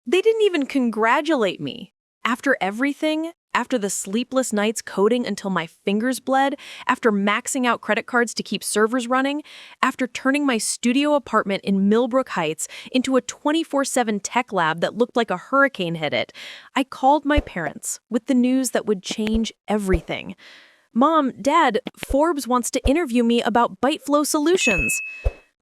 They didn't even congratulate me. After everything, after the sleepless nights coding until my fingers bled, after maxing out credit cards to keep servers running, after turning my studio apartment in Millbrook Heights into a 24/7 tech lab that looked like a hurricane hit it, I called my parents with the news that would change everything. Mom, Dad, Forbes wants to interview me about ByteFlow Solutions.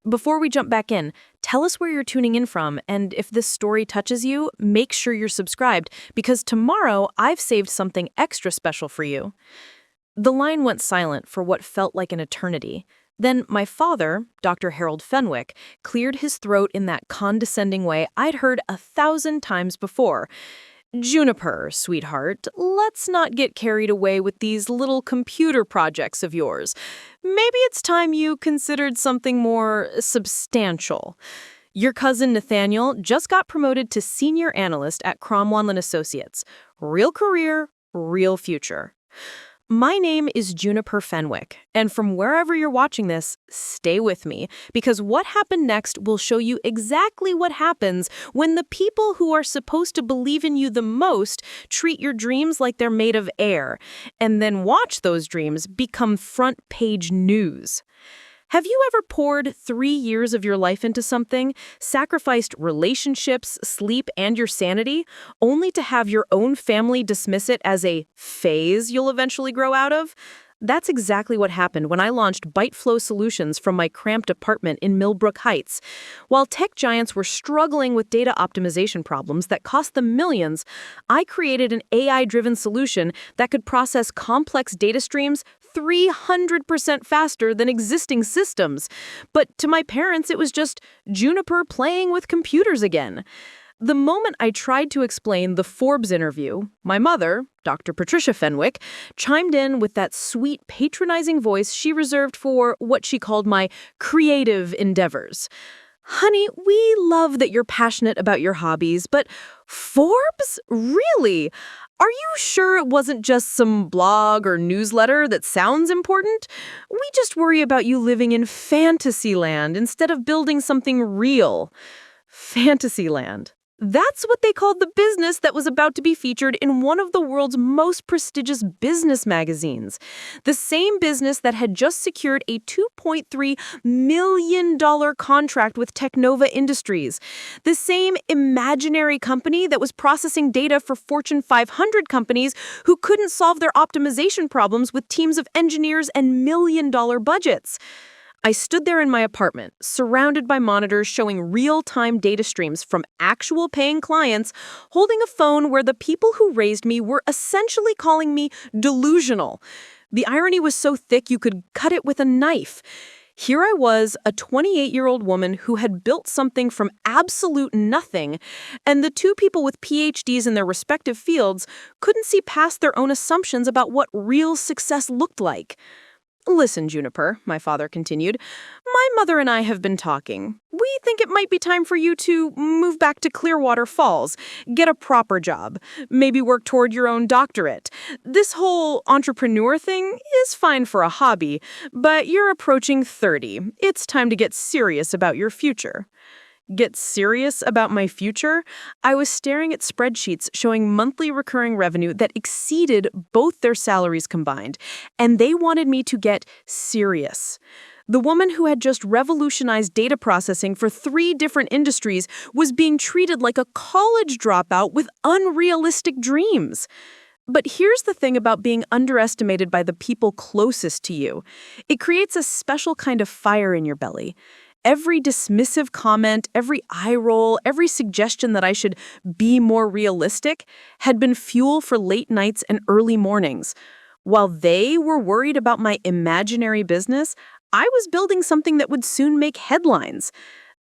Before we jump back in, tell us where you're tuning in from, and if this story touches you, make sure you're subscribed, because tomorrow I've saved something extra special for you. The line went silent for what felt like an eternity. Then my father, Dr. Harold Fenwick, cleared his throat in that condescending way I'd heard 1,000 times before. Juniper, sweetheart, let's not get carried away with these little computer projects of yours. Maybe it's time you considered something more substantial. Your cousin Nathaniel just got promoted to senior analyst at Cromwell Associates. Real career, real future. My name is Juniper Fenwick, and from wherever you're watching this, stay with me, because what happened next will show you exactly what happens when the people who are supposed to believe in you the most treat your dreams like they're made of air, and then watch those dreams become front-page news. Have you ever poured 3 years of your life into something, sacrificed relationships, sleep, and your sanity, only to have your own family dismiss it as a phase you'll eventually grow out of? That's exactly what happened when I launched ByteFlow Solutions from my cramped apartment in Millbrook Heights. While tech giants were struggling with data optimization problems that cost them millions, I created an AI-driven solution that could process complex data streams 300% faster than existing systems. But to my parents, it was just Juniper playing with computers again. The moment I tried to explain the Forbes interview, my mother, Dr. Patricia Fenwick, chimed in with that sweet, patronizing voice she reserved for what she called my creative endeavors. Honey, we love that you're passionate about your hobbies, but Forbes? Really? Are you sure it wasn't just some blog or newsletter that sounds important? We just worry about you living in Fantasyland instead of building something real. Fantasyland. That's what they called the business that was about to be featured in one of the world's most prestigious business magazines. The same business that had just secured a $2.3 million contract with Technova Industries. The same imaginary company that was processing data for Fortune 500 companies who couldn't solve their optimization problems with teams of engineers and million-dollar budgets. I stood there in my apartment, surrounded by monitors showing real-time data streams from actual paying clients, holding a phone where the people who raised me were essentially calling me delusional. The irony was so thick you could cut it with a knife. Here I was, a 28-year-old woman who had built something from absolute nothing, and the two people with PhDs in their respective fields couldn't see past their own assumptions about what real success looked like. Listen, Juniper, my father continued, my mother and I have been talking. We think it might be time for you to move back to Clearwater Falls, get a proper job, maybe work toward your own doctorate. This whole entrepreneur thing is fine for a hobby, but you're approaching 30. It's time to get serious about your future. Get serious about my future? I was staring at spreadsheets showing monthly recurring revenue that exceeded both their salaries combined, and they wanted me to get serious. The woman who had just revolutionized data processing for 3 different industries was being treated like a college dropout with unrealistic dreams. But here's the thing about being underestimated by the people closest to you. It creates a special kind of fire in your belly. Every dismissive comment, every eye roll, every suggestion that I should be more realistic had been fuel for late nights and early mornings. While they were worried about my imaginary business, I was building something that would soon make headlines.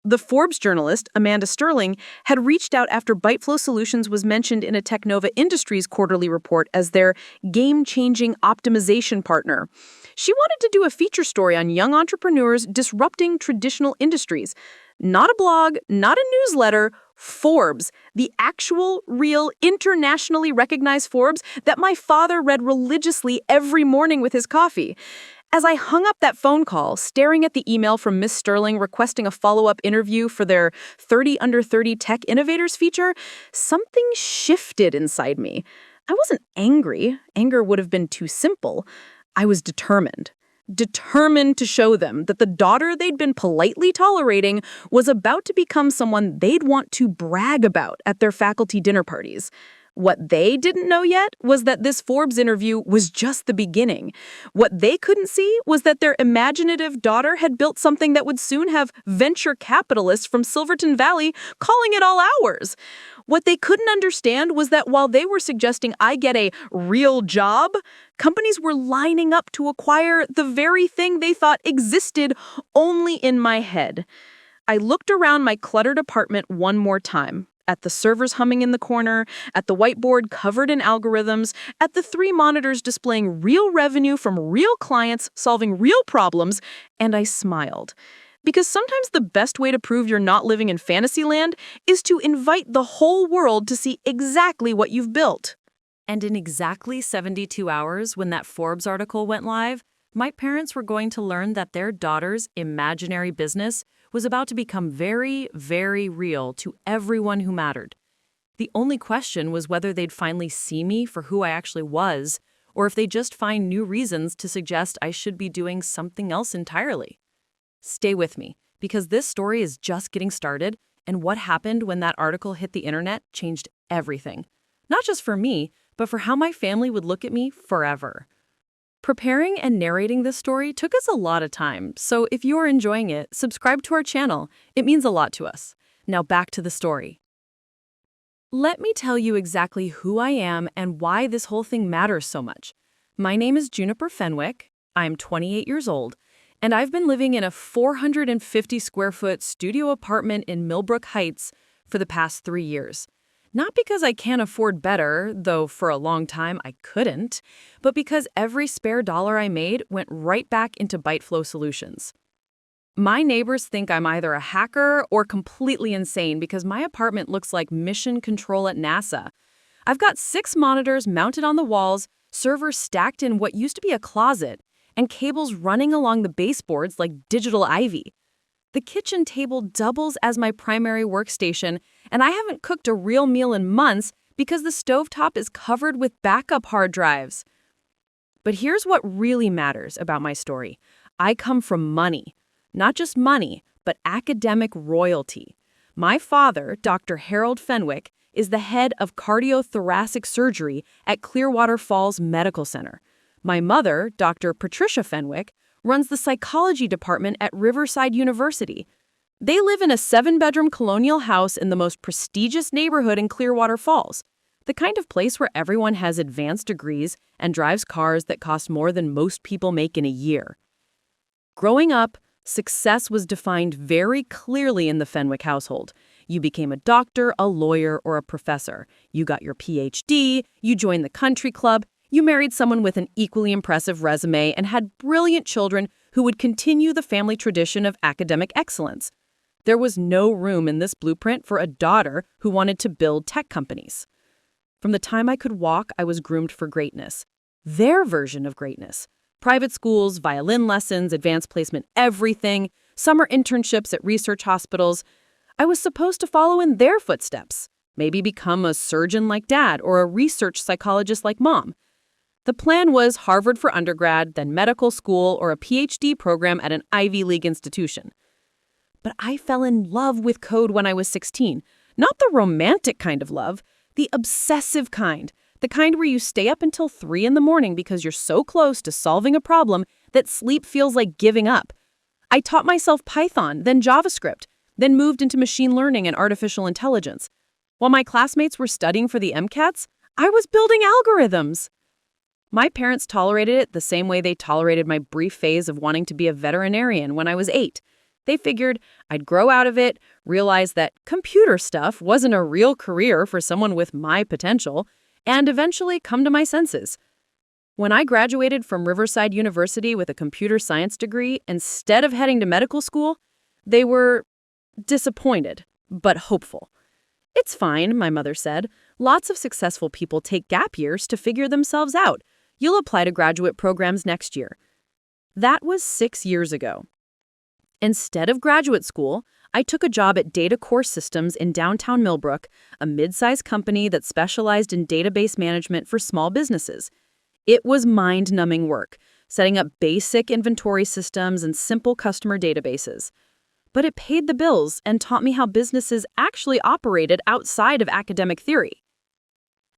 The Forbes journalist, Amanda Sterling, had reached out after ByteFlow Solutions was mentioned in a Technova Industries quarterly report as their game-changing optimization partner. She wanted to do a feature story on young entrepreneurs disrupting traditional industries. Not a blog, not a newsletter, Forbes, the actual, real, internationally recognized Forbes that my father read religiously every morning with his coffee. As I hung up that phone call, staring at the email from Miss Sterling requesting a follow-up interview for their 30 Under 30 Tech Innovators feature, something shifted inside me. I wasn't angry. Anger would have been too simple. I was determined. Determined to show them that the daughter they'd been politely tolerating was about to become someone they'd want to brag about at their faculty dinner parties. What they didn't know yet was that this Forbes interview was just the beginning. What they couldn't see was that their imaginative daughter had built something that would soon have venture capitalists from Silverton Valley calling it all ours. What they couldn't understand was that while they were suggesting I get a real job, companies were lining up to acquire the very thing they thought existed only in my head. I looked around my cluttered apartment one more time. At the servers humming in the corner, at the whiteboard covered in algorithms, at the 3 monitors displaying real revenue from real clients solving real problems, and I smiled. Because sometimes the best way to prove you're not living in Fantasyland is to invite the whole world to see exactly what you've built. And in exactly 72 hours, when that Forbes article went live, my parents were going to learn that their daughter's imaginary business was about to become very, very real to everyone who mattered. The only question was whether they'd finally see me for who I actually was, or if they'd just find new reasons to suggest I should be doing something else entirely. Stay with me, because this story is just getting started, and what happened when that article hit the internet changed everything. Not just for me, but for how my family would look at me forever. Preparing and narrating this story took us a lot of time, so if you are enjoying it, subscribe to our channel. It means a lot to us. Now back to the story. Let me tell you exactly who I am and why this whole thing matters so much. My name is Juniper Fenwick. I'm 28 years old, and I've been living in a 450 square foot studio apartment in Millbrook Heights for the past 3 years. Not because I can't afford better, though for a long time I couldn't, but because every spare dollar I made went right back into ByteFlow Solutions. My neighbors think I'm either a hacker or completely insane because my apartment looks like mission control at NASA. I've got 6 monitors mounted on the walls, servers stacked in what used to be a closet, and cables running along the baseboards like digital ivy. The kitchen table doubles as my primary workstation, and I haven't cooked a real meal in months because the stovetop is covered with backup hard drives. But here's what really matters about my story. I come from money. Not just money, but academic royalty. My father, Dr. Harold Fenwick, is the head of cardiothoracic surgery at Clearwater Falls Medical Center. My mother, Dr. Patricia Fenwick, runs the psychology department at Riverside University. They live in a 7-bedroom colonial house in the most prestigious neighborhood in Clearwater Falls, the kind of place where everyone has advanced degrees and drives cars that cost more than most people make in a year. Growing up, success was defined very clearly in the Fenwick household. You became a doctor, a lawyer, or a professor. You got your PhD, you joined the country club, you married someone with an equally impressive resume and had brilliant children who would continue the family tradition of academic excellence. There was no room in this blueprint for a daughter who wanted to build tech companies. From the time I could walk, I was groomed for greatness. Their version of greatness. Private schools, violin lessons, advanced placement, everything, summer internships at research hospitals. I was supposed to follow in their footsteps. Maybe become a surgeon like Dad or a research psychologist like Mom. The plan was Harvard for undergrad, then medical school or a PhD program at an Ivy League institution. But I fell in love with code when I was 16. Not the romantic kind of love, the obsessive kind. The kind where you stay up until 3 in the morning because you're so close to solving a problem that sleep feels like giving up. I taught myself Python, then JavaScript, then moved into machine learning and artificial intelligence. While my classmates were studying for the MCATs, I was building algorithms. My parents tolerated it the same way they tolerated my brief phase of wanting to be a veterinarian when I was 8. They figured I'd grow out of it, realize that computer stuff wasn't a real career for someone with my potential, and eventually come to my senses. When I graduated from Riverside University with a computer science degree, instead of heading to medical school, they were disappointed, but hopeful. "It's fine," my mother said. "Lots of successful people take gap years to figure themselves out. You'll apply to graduate programs next year." That was 6 years ago. Instead of graduate school, I took a job at Data Core Systems in downtown Millbrook, a mid-sized company that specialized in database management for small businesses. It was mind-numbing work, setting up basic inventory systems and simple customer databases. But it paid the bills and taught me how businesses actually operated outside of academic theory.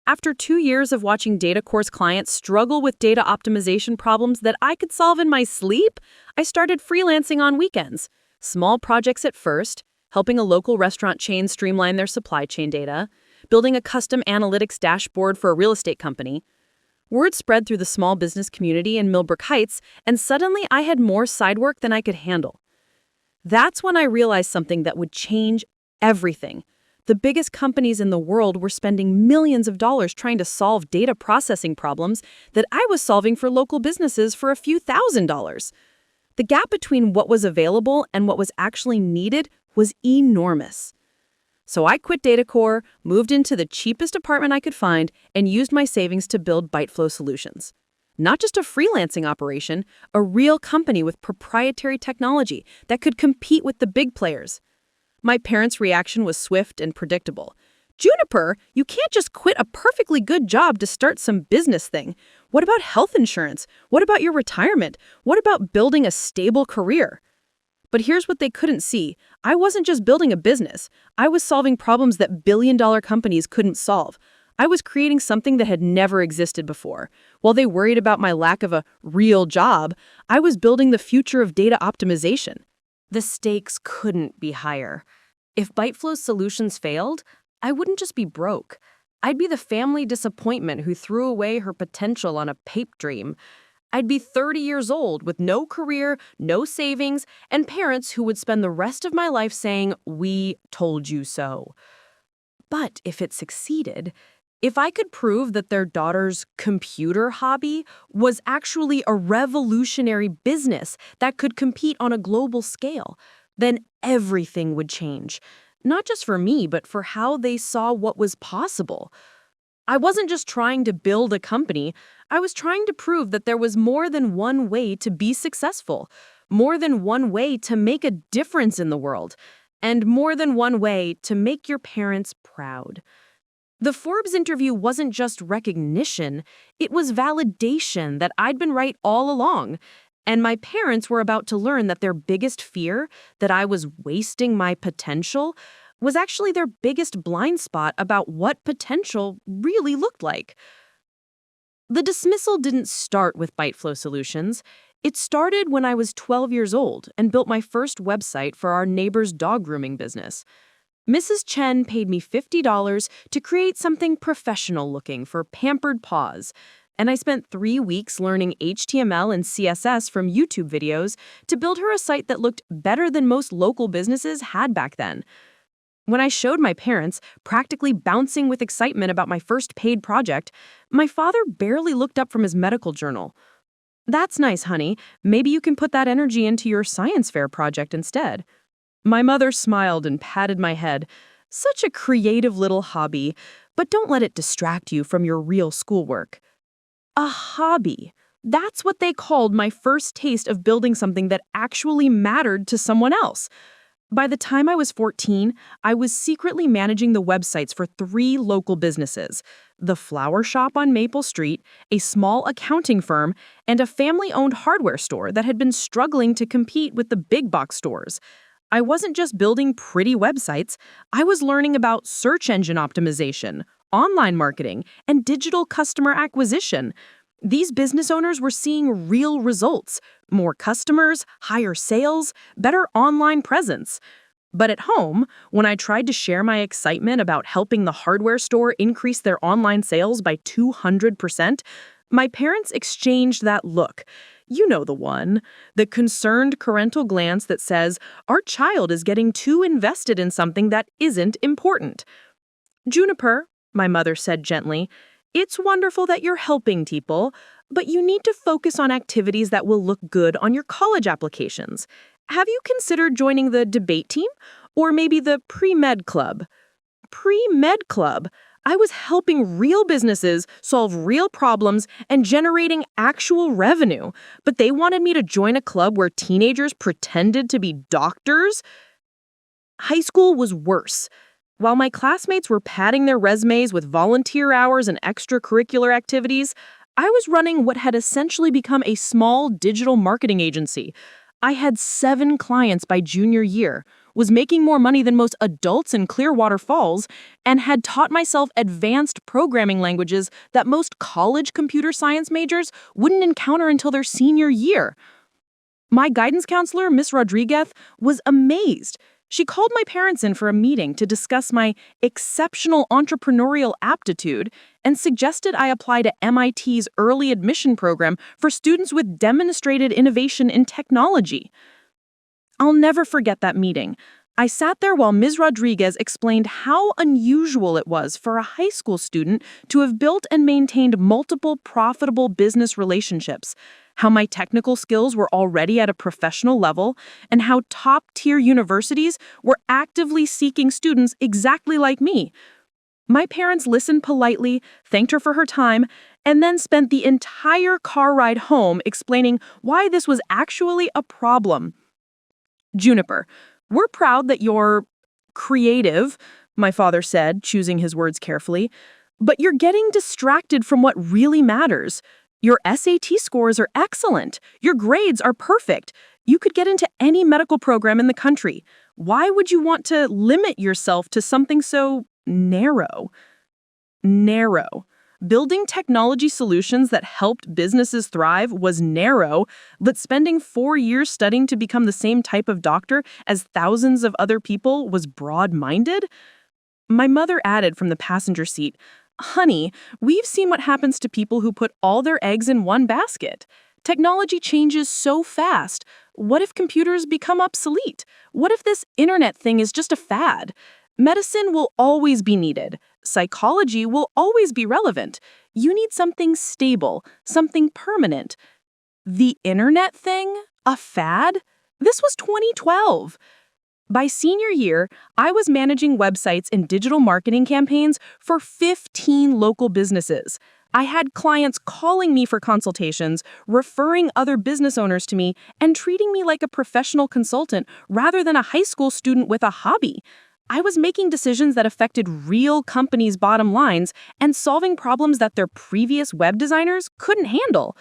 After 2 years of watching Data Core's clients struggle with data optimization problems that I could solve in my sleep, I started freelancing on weekends. Small projects at first, helping a local restaurant chain streamline their supply chain data, building a custom analytics dashboard for a real estate company. Word spread through the small business community in Millbrook Heights, and suddenly I had more side work than I could handle. That's when I realized something that would change everything. The biggest companies in the world were spending millions of dollars trying to solve data processing problems that I was solving for local businesses for a few $1,000s. The gap between what was available and what was actually needed was enormous. So I quit DataCore, moved into the cheapest apartment I could find, and used my savings to build ByteFlow Solutions. Not just a freelancing operation, a real company with proprietary technology that could compete with the big players. My parents' reaction was swift and predictable. Juniper, you can't just quit a perfectly good job to start some business thing. What about health insurance? What about your retirement? What about building a stable career? But here's what they couldn't see. I wasn't just building a business. I was solving problems that billion-dollar companies couldn't solve. I was creating something that had never existed before. While they worried about my lack of a real job, I was building the future of data optimization. The stakes couldn't be higher. If ByteFlow Solutions failed, I wouldn't just be broke. I'd be the family disappointment who threw away her potential on a pipe dream. I'd be 30 years old with no career, no savings, and parents who would spend the rest of my life saying, "We told you so." But if it succeeded, if I could prove that their daughter's computer hobby was actually a revolutionary business that could compete on a global scale, then everything would change. Not just for me, but for how they saw what was possible. I wasn't just trying to build a company. I was trying to prove that there was more than one way to be successful, more than one way to make a difference in the world, and more than one way to make your parents proud. The Forbes interview wasn't just recognition, it was validation that I'd been right all along. And my parents were about to learn that their biggest fear, that I was wasting my potential, was actually their biggest blind spot about what potential really looked like. The dismissal didn't start with ByteFlow Solutions. It started when I was 12 years old and built my first website for our neighbor's dog grooming business. Mrs. Chen paid me $50 to create something professional-looking for Pampered Paws, and I spent 3 weeks learning HTML and CSS from YouTube videos to build her a site that looked better than most local businesses had back then. When I showed my parents, practically bouncing with excitement about my first paid project, my father barely looked up from his medical journal. "That's nice, honey. Maybe you can put that energy into your science fair project instead." My mother smiled and patted my head. "Such a creative little hobby, but don't let it distract you from your real schoolwork." A hobby. That's what they called my first taste of building something that actually mattered to someone else. By the time I was 14, I was secretly managing the websites for 3 local businesses: the flower shop on Maple Street, a small accounting firm, and a family-owned hardware store that had been struggling to compete with the big box stores. I wasn't just building pretty websites, I was learning about search engine optimization, online marketing, and digital customer acquisition. These business owners were seeing real results: more customers, higher sales, better online presence. But at home, when I tried to share my excitement about helping the hardware store increase their online sales by 200%, my parents exchanged that look. You know the one. The concerned parental glance that says, "Our child is getting too invested in something that isn't important." "Juniper," my mother said gently, "it's wonderful that you're helping people, but you need to focus on activities that will look good on your college applications. Have you considered joining the debate team? Or maybe the pre-med club?" Pre-med club? I was helping real businesses solve real problems and generating actual revenue. But they wanted me to join a club where teenagers pretended to be doctors? High school was worse. While my classmates were padding their resumes with volunteer hours and extracurricular activities, I was running what had essentially become a small digital marketing agency. I had 7 clients by junior year, was making more money than most adults in Clearwater Falls, and had taught myself advanced programming languages that most college computer science majors wouldn't encounter until their senior year. My guidance counselor, Miss Rodriguez, was amazed. She called my parents in for a meeting to discuss my exceptional entrepreneurial aptitude and suggested I apply to MIT's early admission program for students with demonstrated innovation in technology. I'll never forget that meeting. I sat there while Ms. Rodriguez explained how unusual it was for a high school student to have built and maintained multiple profitable business relationships, how my technical skills were already at a professional level, and how top-tier universities were actively seeking students exactly like me. My parents listened politely, thanked her for her time, and then spent the entire car ride home explaining why this was actually a problem. Juniper, we're proud that you're creative, my father said, choosing his words carefully, but you're getting distracted from what really matters. Your SAT scores are excellent. Your grades are perfect. You could get into any medical program in the country. Why would you want to limit yourself to something so narrow? Narrow. Building technology solutions that helped businesses thrive was narrow, but spending 4 years studying to become the same type of doctor as thousands of other people was broad-minded? My mother added from the passenger seat, "Honey, we've seen what happens to people who put all their eggs in one basket. Technology changes so fast. What if computers become obsolete? What if this internet thing is just a fad? Medicine will always be needed. Psychology will always be relevant. You need something stable, something permanent." The internet thing? A fad? This was 2012. By senior year, I was managing websites and digital marketing campaigns for 15 local businesses. I had clients calling me for consultations, referring other business owners to me, and treating me like a professional consultant rather than a high school student with a hobby. I was making decisions that affected real companies' bottom lines and solving problems that their previous web designers couldn't handle.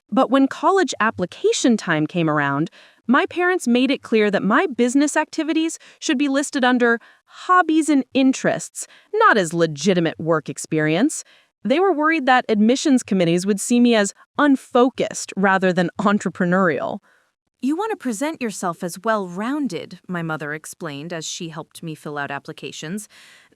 But when college application time came around, my parents made it clear that my business activities should be listed under hobbies and interests, not as legitimate work experience. They were worried that admissions committees would see me as unfocused rather than entrepreneurial. "You want to present yourself as well-rounded," my mother explained as she helped me fill out applications,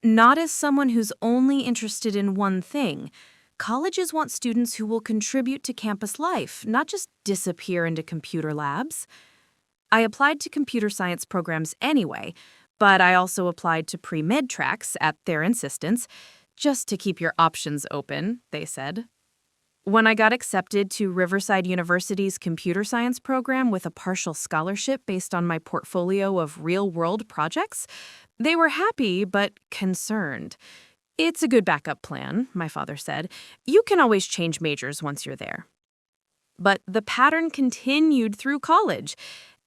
"not as someone who's only interested in one thing. Colleges want students who will contribute to campus life, not just disappear into computer labs." I applied to computer science programs anyway, but I also applied to pre-med tracks at their insistence, just to keep your options open, they said. When I got accepted to Riverside University's computer science program with a partial scholarship based on my portfolio of real-world projects, they were happy but concerned. "It's a good backup plan," my father said. "You can always change majors once you're there." But the pattern continued through college.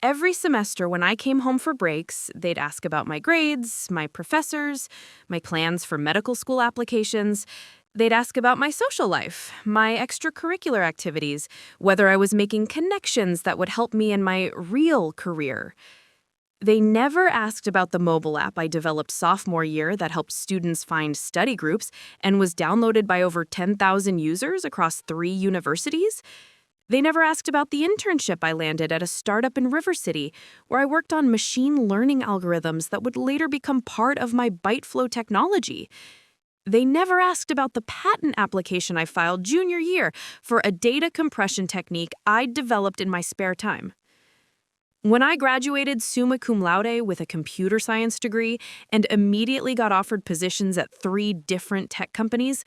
Every semester when I came home for breaks, they'd ask about my grades, my professors, my plans for medical school applications. They'd ask about my social life, my extracurricular activities, whether I was making connections that would help me in my real career. They never asked about the mobile app I developed sophomore year that helped students find study groups and was downloaded by over 10,000 users across 3 universities. They never asked about the internship I landed at a startup in River City, where I worked on machine learning algorithms that would later become part of my ByteFlow technology. They never asked about the patent application I filed junior year for a data compression technique I'd developed in my spare time. When I graduated summa cum laude with a computer science degree and immediately got offered positions at 3 different tech companies,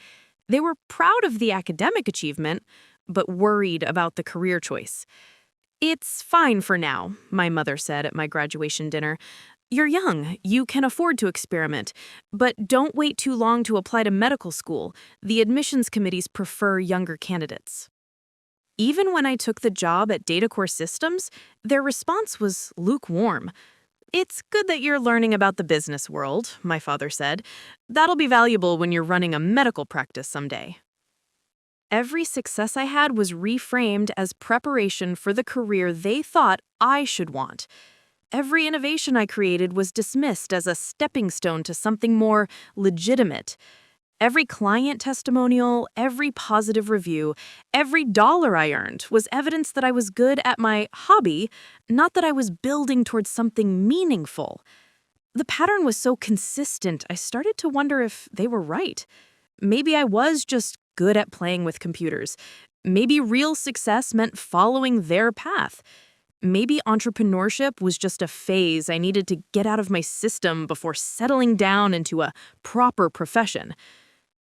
they were proud of the academic achievement, but worried about the career choice. "It's fine for now," my mother said at my graduation dinner. You're young, you can afford to experiment, but don't wait too long to apply to medical school. The admissions committees prefer younger candidates. Even when I took the job at DataCore Systems, their response was lukewarm. It's good that you're learning about the business world, my father said. That'll be valuable when you're running a medical practice someday. Every success I had was reframed as preparation for the career they thought I should want. Every innovation I created was dismissed as a stepping stone to something more legitimate. Every client testimonial, every positive review, every dollar I earned was evidence that I was good at my hobby, not that I was building towards something meaningful. The pattern was so consistent, I started to wonder if they were right. Maybe I was just good at playing with computers. Maybe real success meant following their path. Maybe entrepreneurship was just a phase I needed to get out of my system before settling down into a proper profession.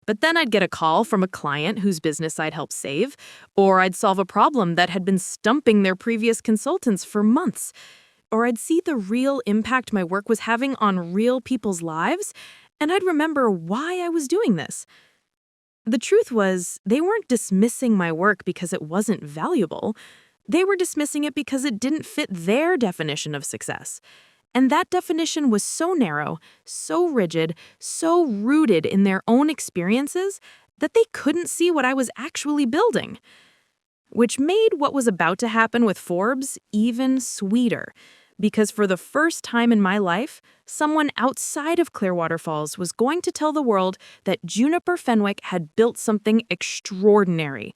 But then I'd get a call from a client whose business I'd helped save, or I'd solve a problem that had been stumping their previous consultants for months, or I'd see the real impact my work was having on real people's lives, and I'd remember why I was doing this. The truth was, they weren't dismissing my work because it wasn't valuable. They were dismissing it because it didn't fit their definition of success. And that definition was so narrow, so rigid, so rooted in their own experiences that they couldn't see what I was actually building. Which made what was about to happen with Forbes even sweeter, because for the first time in my life, someone outside of Clearwater Falls was going to tell the world that Juniper Fenwick had built something extraordinary.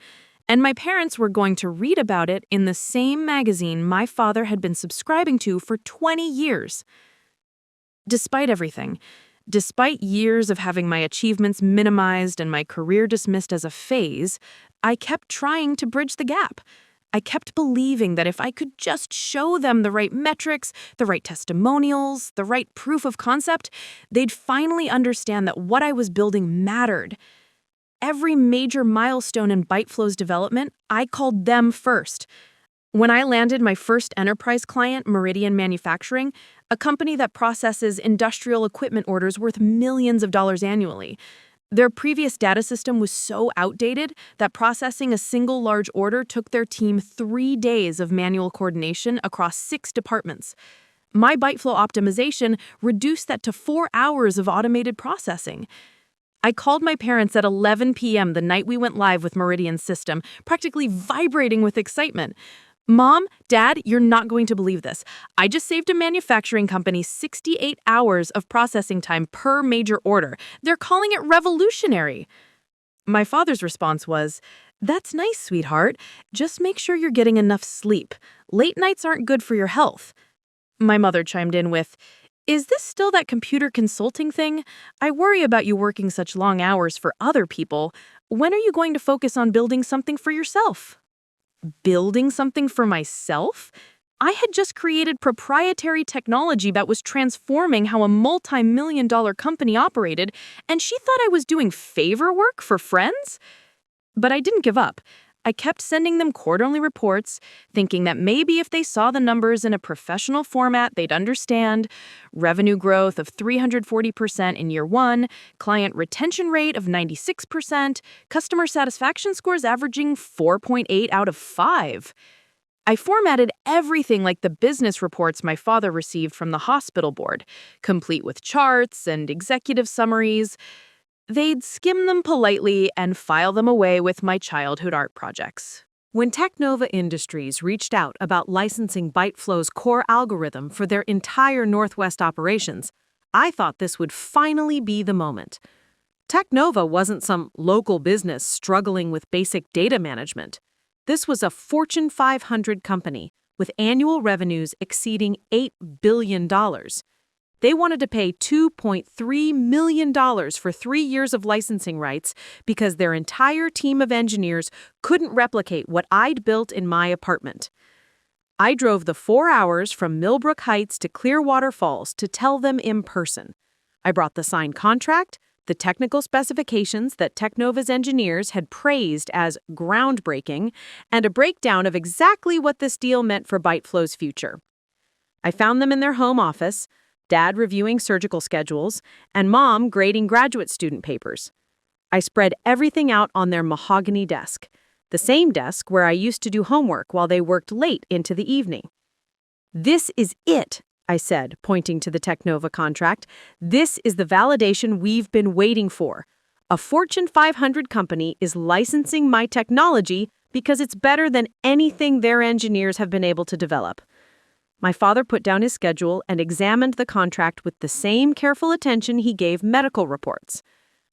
And my parents were going to read about it in the same magazine my father had been subscribing to for 20 years. Despite everything, despite years of having my achievements minimized and my career dismissed as a phase, I kept trying to bridge the gap. I kept believing that if I could just show them the right metrics, the right testimonials, the right proof of concept, they'd finally understand that what I was building mattered. Every major milestone in ByteFlow's development, I called them first. When I landed my first enterprise client, Meridian Manufacturing, a company that processes industrial equipment orders worth millions of dollars annually, their previous data system was so outdated that processing a single large order took their team 3 days of manual coordination across 6 departments. My ByteFlow optimization reduced that to 4 hours of automated processing. I called my parents at 11 p.m. the night we went live with Meridian's system, practically vibrating with excitement. Mom, Dad, you're not going to believe this. I just saved a manufacturing company 68 hours of processing time per major order. They're calling it revolutionary. My father's response was, "That's nice, sweetheart. Just make sure you're getting enough sleep. Late nights aren't good for your health." My mother chimed in with, "Is this still that computer consulting thing? I worry about you working such long hours for other people. When are you going to focus on building something for yourself?" Building something for myself? I had just created proprietary technology that was transforming how a multi-million-dollar company operated, and she thought I was doing favor work for friends? But I didn't give up. I kept sending them quarterly reports, thinking that maybe if they saw the numbers in a professional format, they'd understand. Revenue growth of 340% in year 1, client retention rate of 96%, customer satisfaction scores averaging 4.8 out of 5. I formatted everything like the business reports my father received from the hospital board, complete with charts and executive summaries. They'd skim them politely and file them away with my childhood art projects. When Technova Industries reached out about licensing ByteFlow's core algorithm for their entire Northwest operations, I thought this would finally be the moment. Technova wasn't some local business struggling with basic data management. This was a Fortune 500 company with annual revenues exceeding $8 billion. They wanted to pay $2.3 million for 3 years of licensing rights because their entire team of engineers couldn't replicate what I'd built in my apartment. I drove the 4 hours from Millbrook Heights to Clearwater Falls to tell them in person. I brought the signed contract, the technical specifications that Technova's engineers had praised as groundbreaking, and a breakdown of exactly what this deal meant for ByteFlow's future. I found them in their home office. Dad reviewing surgical schedules, and Mom grading graduate student papers. I spread everything out on their mahogany desk, the same desk where I used to do homework while they worked late into the evening. "This is it," I said, pointing to the Technova contract. "This is the validation we've been waiting for. A Fortune 500 company is licensing my technology because it's better than anything their engineers have been able to develop." My father put down his schedule and examined the contract with the same careful attention he gave medical reports.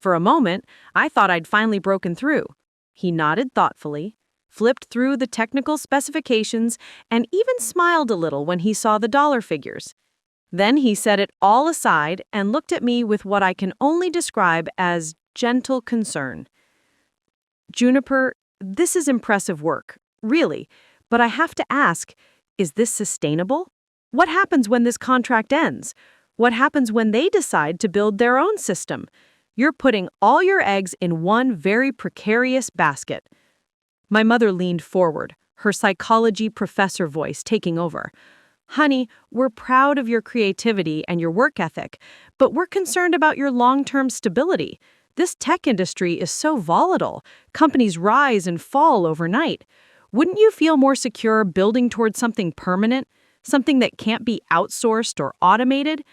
For a moment, I thought I'd finally broken through. He nodded thoughtfully, flipped through the technical specifications, and even smiled a little when he saw the dollar figures. Then he set it all aside and looked at me with what I can only describe as gentle concern. "Juniper, this is impressive work, really, but I have to ask, is this sustainable? What happens when this contract ends? What happens when they decide to build their own system? You're putting all your eggs in one very precarious basket." My mother leaned forward, her psychology professor voice taking over. "Honey, we're proud of your creativity and your work ethic, but we're concerned about your long-term stability. This tech industry is so volatile. Companies rise and fall overnight. Wouldn't you feel more secure building towards something permanent, something that can't be outsourced or automated?"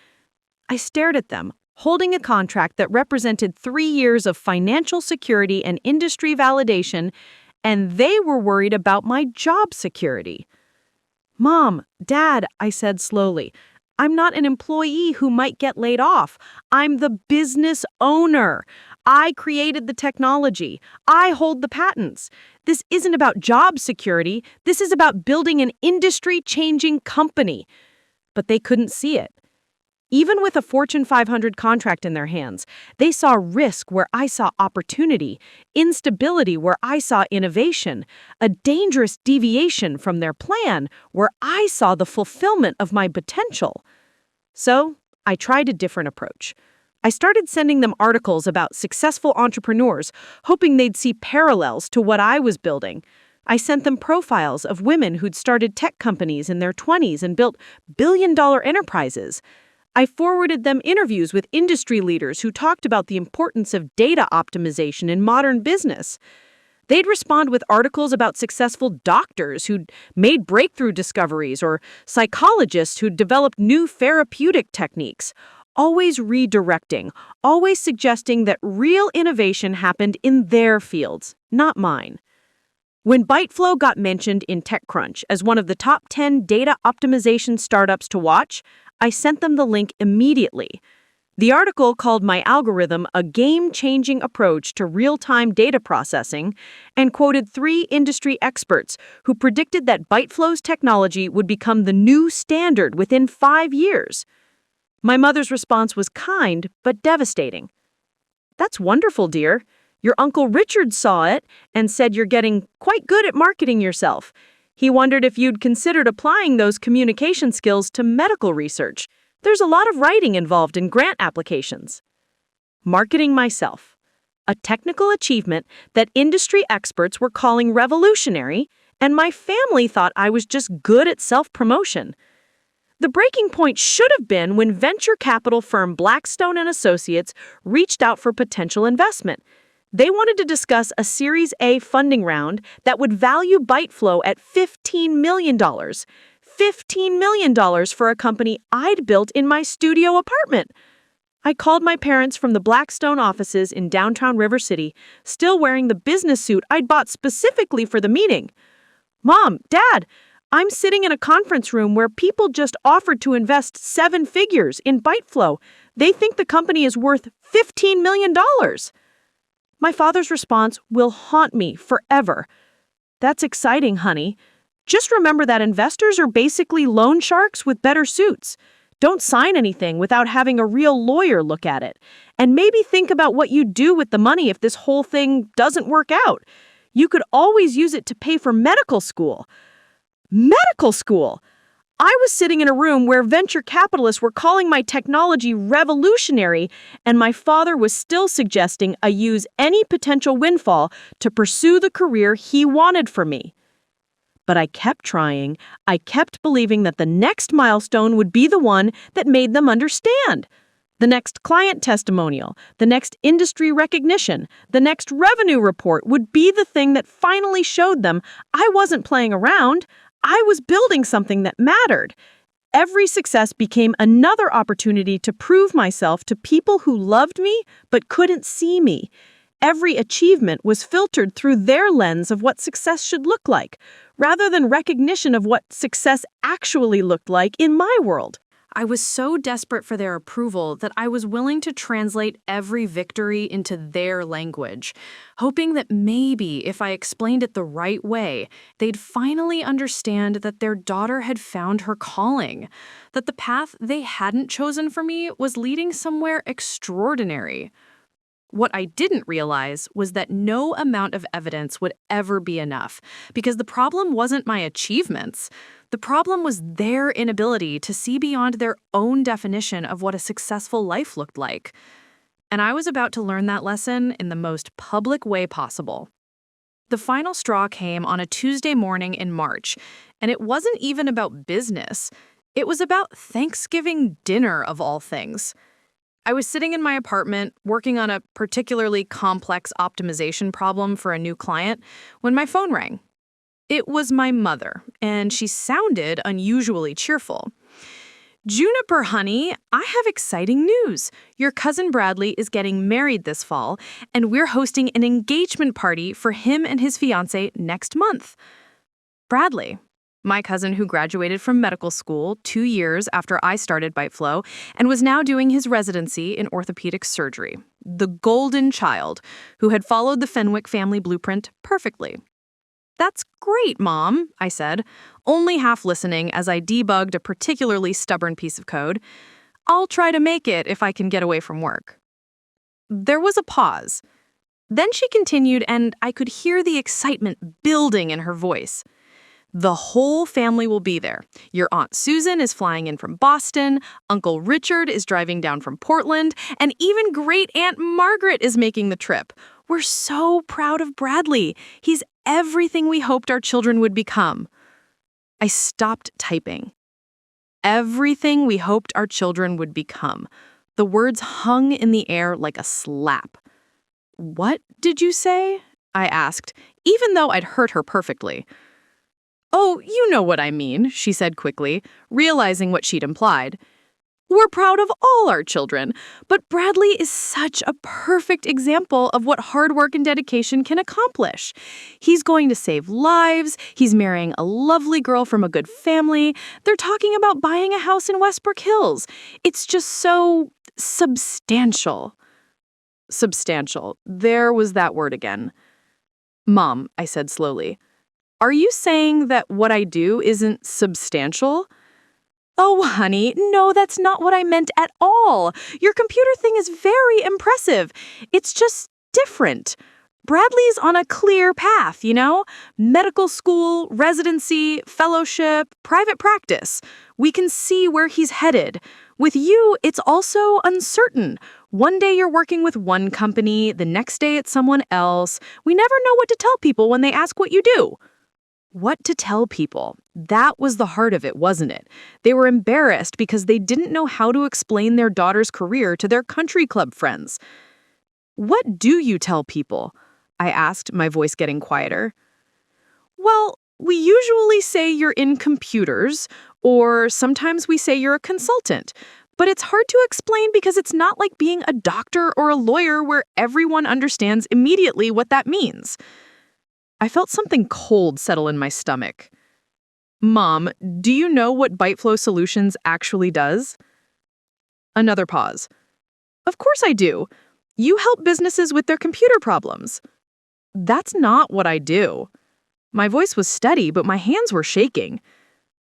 I stared at them, holding a contract that represented 3 years of financial security and industry validation, and they were worried about my job security. "Mom, Dad," I said slowly, "I'm not an employee who might get laid off. I'm the business owner. I created the technology. I hold the patents. This isn't about job security. This is about building an industry-changing company." But they couldn't see it. Even with a Fortune 500 contract in their hands, they saw risk where I saw opportunity, instability where I saw innovation, a dangerous deviation from their plan where I saw the fulfillment of my potential. So I tried a different approach. I started sending them articles about successful entrepreneurs, hoping they'd see parallels to what I was building. I sent them profiles of women who'd started tech companies in their 20s and built billion-dollar enterprises. I forwarded them interviews with industry leaders who talked about the importance of data optimization in modern business. They'd respond with articles about successful doctors who'd made breakthrough discoveries or psychologists who'd developed new therapeutic techniques, always redirecting, always suggesting that real innovation happened in their fields, not mine. When ByteFlow got mentioned in TechCrunch as one of the top 10 data optimization startups to watch, I sent them the link immediately. The article called my algorithm a game-changing approach to real-time data processing and quoted 3 industry experts who predicted that ByteFlow's technology would become the new standard within 5 years. My mother's response was kind but devastating. "That's wonderful, dear. Your Uncle Richard saw it and said you're getting quite good at marketing yourself. He wondered if you'd considered applying those communication skills to medical research. There's a lot of writing involved in grant applications." Marketing myself, a technical achievement that industry experts were calling revolutionary, and my family thought I was just good at self-promotion. The breaking point should have been when venture capital firm Blackstone and Associates reached out for potential investment. They wanted to discuss a Series A funding round that would value ByteFlow at $15 million. $15 million for a company I'd built in my studio apartment. I called my parents from the Blackstone offices in downtown River City, still wearing the business suit I'd bought specifically for the meeting. "Mom, Dad, I'm sitting in a conference room where people just offered to invest 7 figures in ByteFlow. They think the company is worth $15 million. My father's response will haunt me forever. "That's exciting, honey. Just remember that investors are basically loan sharks with better suits. Don't sign anything without having a real lawyer look at it. And maybe think about what you do with the money if this whole thing doesn't work out. You could always use it to pay for medical school." Medical school! I was sitting in a room where venture capitalists were calling my technology revolutionary, and my father was still suggesting I use any potential windfall to pursue the career he wanted for me. But I kept trying. I kept believing that the next milestone would be the one that made them understand. The next client testimonial, the next industry recognition, the next revenue report would be the thing that finally showed them I wasn't playing around. I was building something that mattered. Every success became another opportunity to prove myself to people who loved me but couldn't see me. Every achievement was filtered through their lens of what success should look like, rather than recognition of what success actually looked like in my world. I was so desperate for their approval that I was willing to translate every victory into their language, hoping that maybe if I explained it the right way, they'd finally understand that their daughter had found her calling, that the path they hadn't chosen for me was leading somewhere extraordinary. What I didn't realize was that no amount of evidence would ever be enough, because the problem wasn't my achievements. The problem was their inability to see beyond their own definition of what a successful life looked like. And I was about to learn that lesson in the most public way possible. The final straw came on a Tuesday morning in March, and it wasn't even about business. It was about Thanksgiving dinner, of all things. I was sitting in my apartment working on a particularly complex optimization problem for a new client when my phone rang. It was my mother, and she sounded unusually cheerful. "Juniper, honey, I have exciting news. Your cousin Bradley is getting married this fall, and we're hosting an engagement party for him and his fiancée next month." Bradley, my cousin who graduated from medical school 2 years after I started ByteFlow and was now doing his residency in orthopedic surgery. The golden child who had followed the Fenwick family blueprint perfectly. "That's great, Mom," I said, only half listening as I debugged a particularly stubborn piece of code. "I'll try to make it if I can get away from work." There was a pause. Then she continued, and I could hear the excitement building in her voice. "The whole family will be there. Your Aunt Susan is flying in from Boston, Uncle Richard is driving down from Portland, and even Great Aunt Margaret is making the trip. We're so proud of Bradley. He's everything we hoped our children would become." I stopped typing. Everything we hoped our children would become. The words hung in the air like a slap. "What did you say?" I asked, even though I'd heard her perfectly. "Oh, you know what I mean," she said quickly, realizing what she'd implied. "We're proud of all our children, but Bradley is such a perfect example of what hard work and dedication can accomplish. He's going to save lives, he's marrying a lovely girl from a good family, they're talking about buying a house in Westbrook Hills. It's just so substantial." Substantial. There was that word again. "Mom," I said slowly, "are you saying that what I do isn't substantial?" "Oh, honey, no, that's not what I meant at all. Your computer thing is very impressive. It's just different. Bradley's on a clear path, you know? Medical school, residency, fellowship, private practice. We can see where he's headed. With you, it's also uncertain. One day you're working with one company, the next day it's someone else. We never know what to tell people when they ask what you do." What to tell people? That was the heart of it, wasn't it? They were embarrassed because they didn't know how to explain their daughter's career to their country club friends. "What do you tell people?" I asked, my voice getting quieter. "Well, we usually say you're in computers, or sometimes we say you're a consultant. But it's hard to explain because it's not like being a doctor or a lawyer where everyone understands immediately what that means." I felt something cold settle in my stomach. "Mom, do you know what ByteFlow Solutions actually does?" Another pause. "Of course I do. You help businesses with their computer problems." "That's not what I do." My voice was steady, but my hands were shaking.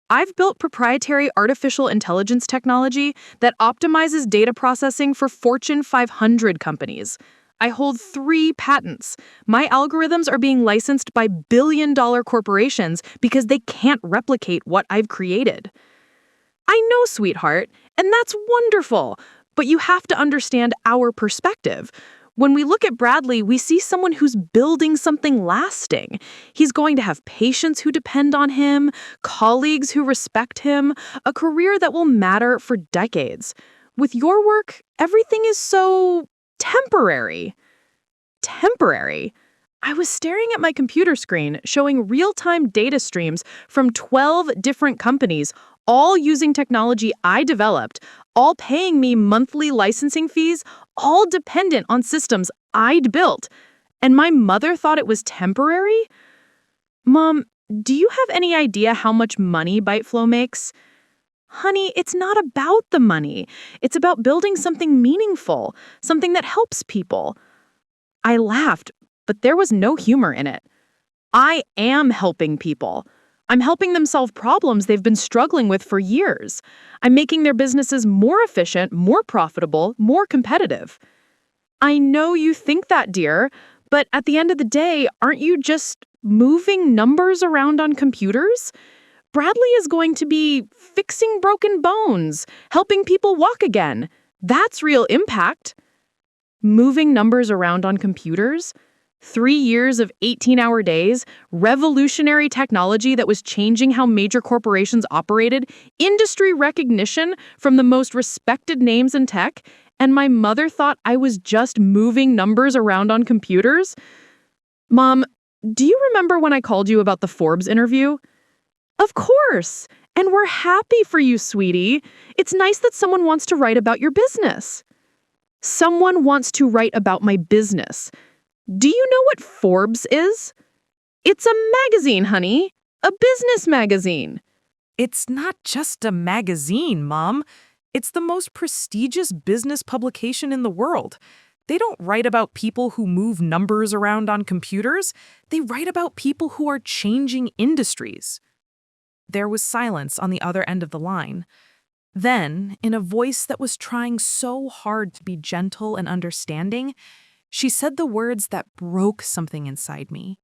"I've built proprietary artificial intelligence technology that optimizes data processing for Fortune 500 companies. I hold 3 patents. My algorithms are being licensed by billion-dollar corporations because they can't replicate what I've created." "I know, sweetheart, and that's wonderful, but you have to understand our perspective. When we look at Bradley, we see someone who's building something lasting. He's going to have patients who depend on him, colleagues who respect him, a career that will matter for decades. With your work, everything is so temporary. Temporary. I was staring at my computer screen, showing real-time data streams from 12 different companies, all using technology I developed, all paying me monthly licensing fees, all dependent on systems I'd built. And my mother thought it was temporary? Mom, do you have any idea how much money ByteFlow makes? Honey, it's not about the money. It's about building something meaningful, something that helps people. I laughed, but there was no humor in it. I am helping people. I'm helping them solve problems they've been struggling with for years. I'm making their businesses more efficient, more profitable, more competitive. I know you think that, dear, but at the end of the day, aren't you just moving numbers around on computers? Bradley is going to be fixing broken bones, helping people walk again. That's real impact. Moving numbers around on computers? 3 years of 18-hour days, revolutionary technology that was changing how major corporations operated, industry recognition from the most respected names in tech, and my mother thought I was just moving numbers around on computers? Mom, do you remember when I called you about the Forbes interview? Of course! And we're happy for you, sweetie. It's nice that someone wants to write about your business. Someone wants to write about my business. Do you know what Forbes is? It's a magazine, honey. A business magazine. It's not just a magazine, Mom. It's the most prestigious business publication in the world. They don't write about people who move numbers around on computers. They write about people who are changing industries. There was silence on the other end of the line. Then, in a voice that was trying so hard to be gentle and understanding, she said the words that broke something inside me.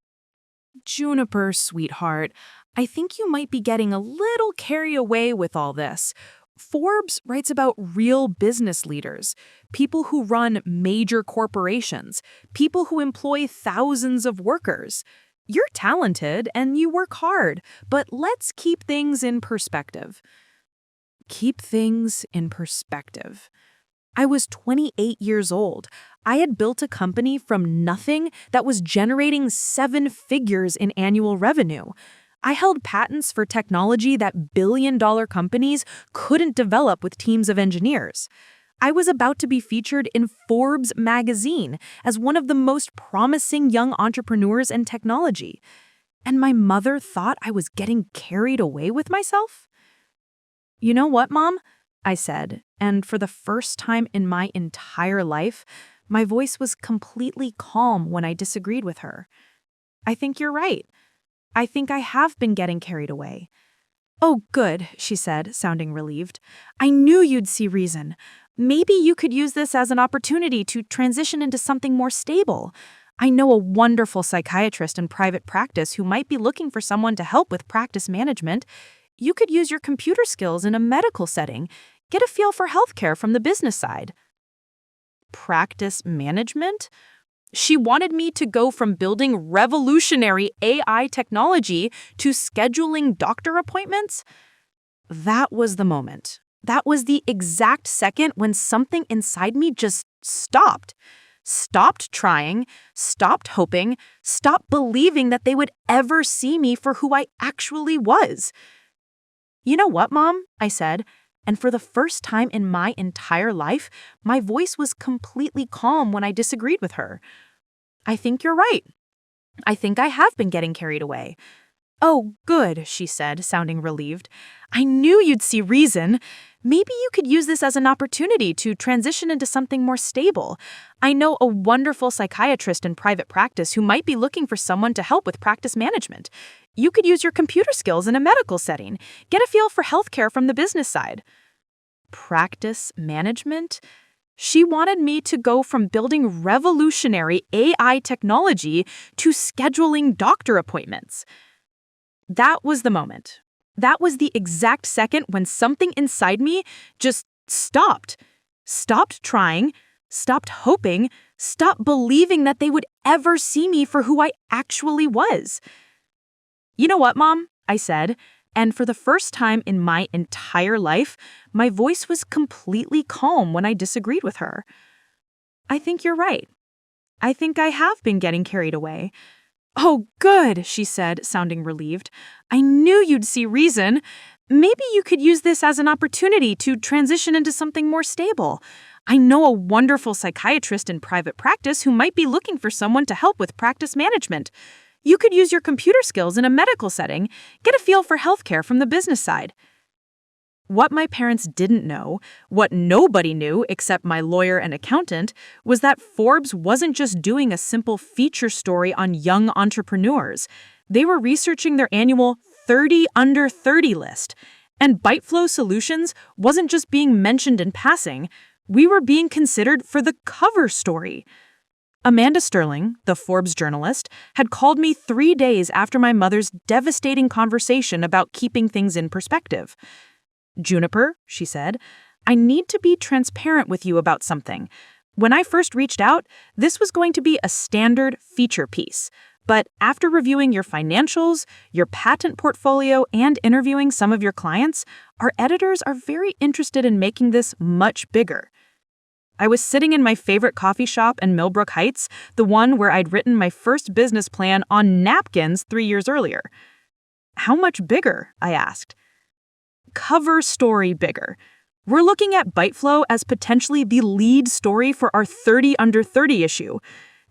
Juniper, sweetheart, I think you might be getting a little carried away with all this. Forbes writes about real business leaders, people who run major corporations, people who employ thousands of workers. You're talented and you work hard, but let's keep things in perspective. Keep things in perspective. I was 28 years old. I had built a company from nothing that was generating 7 figures in annual revenue. I held patents for technology that billion-dollar companies couldn't develop with teams of engineers. I was about to be featured in Forbes magazine as one of the most promising young entrepreneurs in technology. And my mother thought I was getting carried away with myself? You know what, Mom? I said, and for the first time in my entire life, my voice was completely calm when I disagreed with her. I think you're right. I think I have been getting carried away. Oh, good, she said, sounding relieved. I knew you'd see reason. Maybe you could use this as an opportunity to transition into something more stable. I know a wonderful psychiatrist in private practice who might be looking for someone to help with practice management. You could use your computer skills in a medical setting, get a feel for healthcare from the business side. Practice management? She wanted me to go from building revolutionary AI technology to scheduling doctor appointments? That was the moment. That was the exact second when something inside me just stopped. Stopped trying, stopped hoping, stopped believing that they would ever see me for who I actually was. You know what, Mom? I said, and for the first time in my entire life, my voice was completely calm when I disagreed with her. I think you're right. I think I have been getting carried away. Oh, good, she said, sounding relieved. I knew you'd see reason. Maybe you could use this as an opportunity to transition into something more stable. I know a wonderful psychiatrist in private practice who might be looking for someone to help with practice management. You could use your computer skills in a medical setting, get a feel for healthcare from the business side. Practice management? She wanted me to go from building revolutionary AI technology to scheduling doctor appointments. That was the moment. That was the exact second when something inside me just stopped. Stopped trying, stopped hoping, stopped believing that they would ever see me for who I actually was. "You know what, Mom?" I said, and for the first time in my entire life, my voice was completely calm when I disagreed with her. "I think you're right. I think I have been getting carried away." "Oh, good," she said, sounding relieved. "I knew you'd see reason. Maybe you could use this as an opportunity to transition into something more stable. I know a wonderful psychiatrist in private practice who might be looking for someone to help with practice management. You could use your computer skills in a medical setting, get a feel for healthcare from the business side." What my parents didn't know, what nobody knew except my lawyer and accountant, was that Forbes wasn't just doing a simple feature story on young entrepreneurs. They were researching their annual 30 under 30 list. And ByteFlow Solutions wasn't just being mentioned in passing. We were being considered for the cover story. Amanda Sterling, the Forbes journalist, had called me 3 days after my mother's devastating conversation about keeping things in perspective. "Juniper," she said, "I need to be transparent with you about something. When I first reached out, this was going to be a standard feature piece. But after reviewing your financials, your patent portfolio, and interviewing some of your clients, our editors are very interested in making this much bigger." I was sitting in my favorite coffee shop in Millbrook Heights, the one where I'd written my first business plan on napkins 3 years earlier. "How much bigger?" I asked. "Cover story bigger. We're looking at ByteFlow as potentially the lead story for our 30 under 30 issue.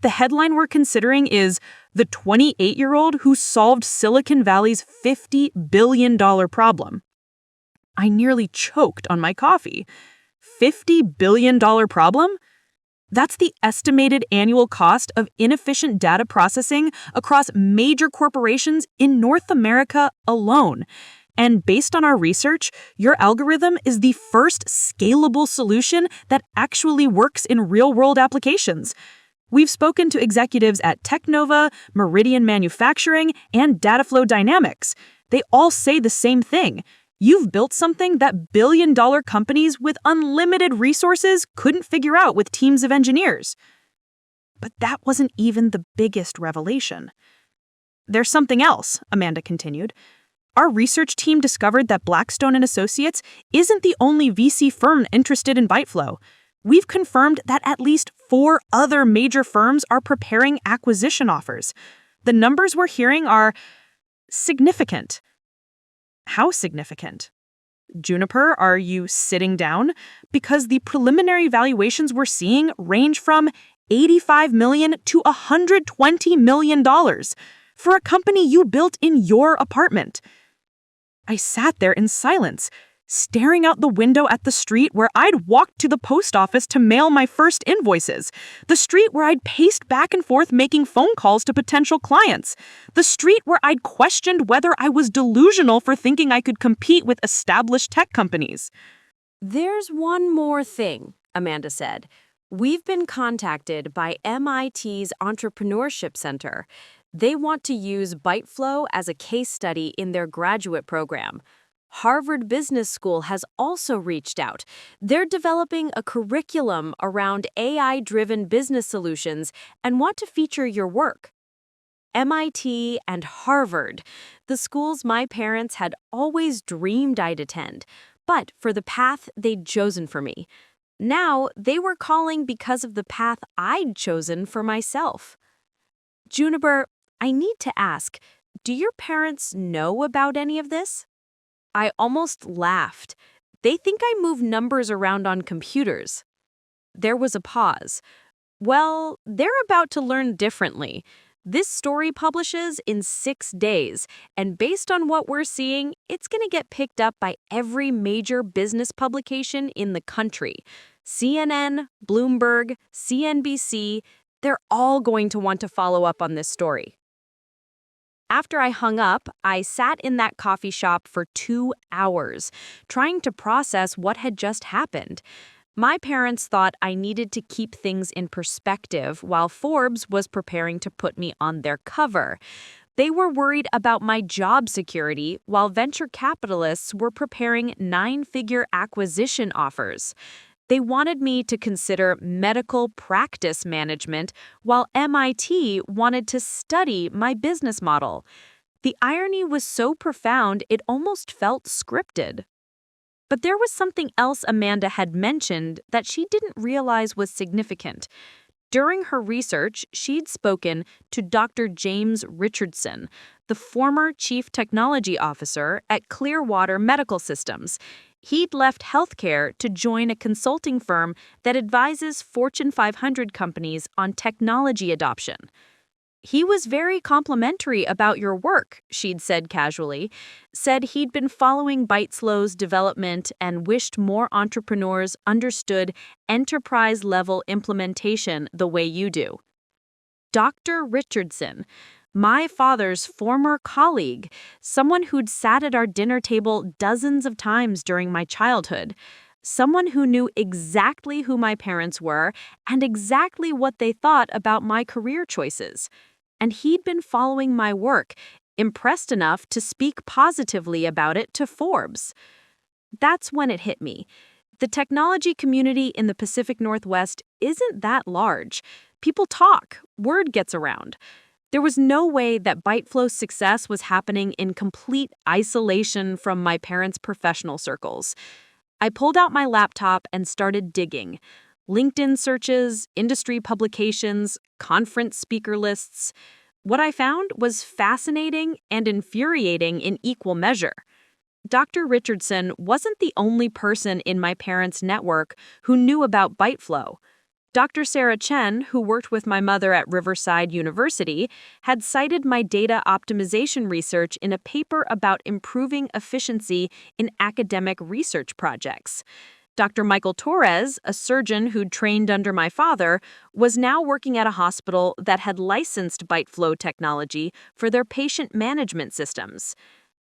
The headline we're considering is "The 28-year-old Who Solved Silicon Valley's $50 billion Problem." I nearly choked on my coffee. $50 billion problem? That's the estimated annual cost of inefficient data processing across major corporations in North America alone. And based on our research, your algorithm is the first scalable solution that actually works in real-world applications. We've spoken to executives at Technova, Meridian Manufacturing, and Dataflow Dynamics. They all say the same thing. You've built something that billion-dollar companies with unlimited resources couldn't figure out with teams of engineers. But that wasn't even the biggest revelation. "There's something else," Amanda continued. "Our research team discovered that Blackstone Associates isn't the only VC firm interested in ByteFlow. We've confirmed that at least 4 other major firms are preparing acquisition offers. The numbers we're hearing are significant." "How significant?" "Juniper, are you sitting down? Because the preliminary valuations we're seeing range from $85 million to $120 million for a company you built in your apartment." I sat there in silence, staring out the window at the street where I'd walked to the post office to mail my first invoices, the street where I'd paced back and forth making phone calls to potential clients, the street where I'd questioned whether I was delusional for thinking I could compete with established tech companies. There's one more thing, Amanda said. We've been contacted by MIT's Entrepreneurship Center. They want to use ByteFlow as a case study in their graduate program. Harvard Business School has also reached out. They're developing a curriculum around AI-driven business solutions and want to feature your work. MIT and Harvard, the schools my parents had always dreamed I'd attend, but for the path they'd chosen for me. Now they were calling because of the path I'd chosen for myself. Juniper, I need to ask, do your parents know about any of this? I almost laughed. They think I move numbers around on computers. There was a pause. Well, they're about to learn differently. This story publishes in 6 days, and based on what we're seeing, it's going to get picked up by every major business publication in the country. CNN, Bloomberg, CNBC, they're all going to want to follow up on this story. After I hung up, I sat in that coffee shop for 2 hours, trying to process what had just happened. My parents thought I needed to keep things in perspective while Forbes was preparing to put me on their cover. They were worried about my job security while venture capitalists were preparing 9-figure acquisition offers. They wanted me to consider medical practice management, while MIT wanted to study my business model. The irony was so profound it almost felt scripted. But there was something else Amanda had mentioned that she didn't realize was significant. During her research, she'd spoken to Dr. James Richardson, the former chief technology officer at Clearwater Medical Systems. He'd left healthcare to join a consulting firm that advises Fortune 500 companies on technology adoption. "He was very complimentary about your work," she'd said casually, said he'd been following ByteFlow's development and wished more entrepreneurs understood enterprise-level implementation the way you do. Dr. Richardson, my father's former colleague, someone who'd sat at our dinner table dozens of times during my childhood, someone who knew exactly who my parents were and exactly what they thought about my career choices. And he'd been following my work, impressed enough to speak positively about it to Forbes. That's when it hit me. The technology community in the Pacific Northwest isn't that large. People talk, word gets around. There was no way that ByteFlow's success was happening in complete isolation from my parents' professional circles. I pulled out my laptop and started digging. LinkedIn searches, industry publications, conference speaker lists. What I found was fascinating and infuriating in equal measure. Dr. Richardson wasn't the only person in my parents' network who knew about ByteFlow. Dr. Sarah Chen, who worked with my mother at Riverside University, had cited my data optimization research in a paper about improving efficiency in academic research projects. Dr. Michael Torres, a surgeon who'd trained under my father, was now working at a hospital that had licensed ByteFlow technology for their patient management systems.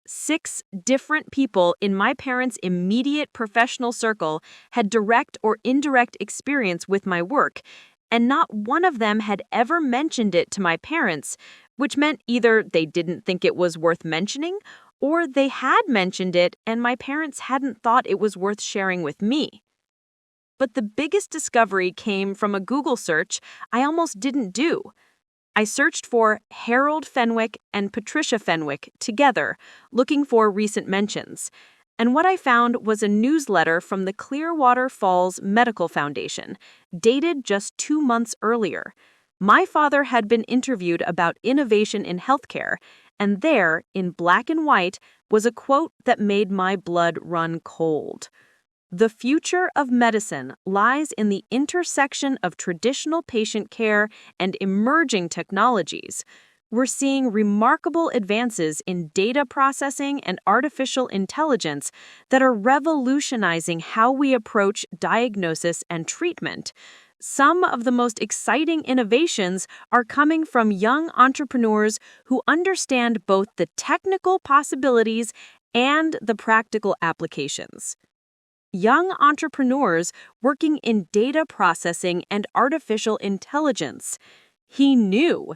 6 different people in my parents' immediate professional circle had direct or indirect experience with my work, and not one of them had ever mentioned it to my parents, which meant either they didn't think it was worth mentioning, or they had mentioned it and my parents hadn't thought it was worth sharing with me. But the biggest discovery came from a Google search I almost didn't do. I searched for Harold Fenwick and Patricia Fenwick together, looking for recent mentions. And what I found was a newsletter from the Clearwater Falls Medical Foundation, dated just 2 months earlier. My father had been interviewed about innovation in healthcare, and there, in black and white, was a quote that made my blood run cold. "The future of medicine lies in the intersection of traditional patient care and emerging technologies. We're seeing remarkable advances in data processing and artificial intelligence that are revolutionizing how we approach diagnosis and treatment. Some of the most exciting innovations are coming from young entrepreneurs who understand both the technical possibilities and the practical applications." Young entrepreneurs working in data processing and artificial intelligence. He knew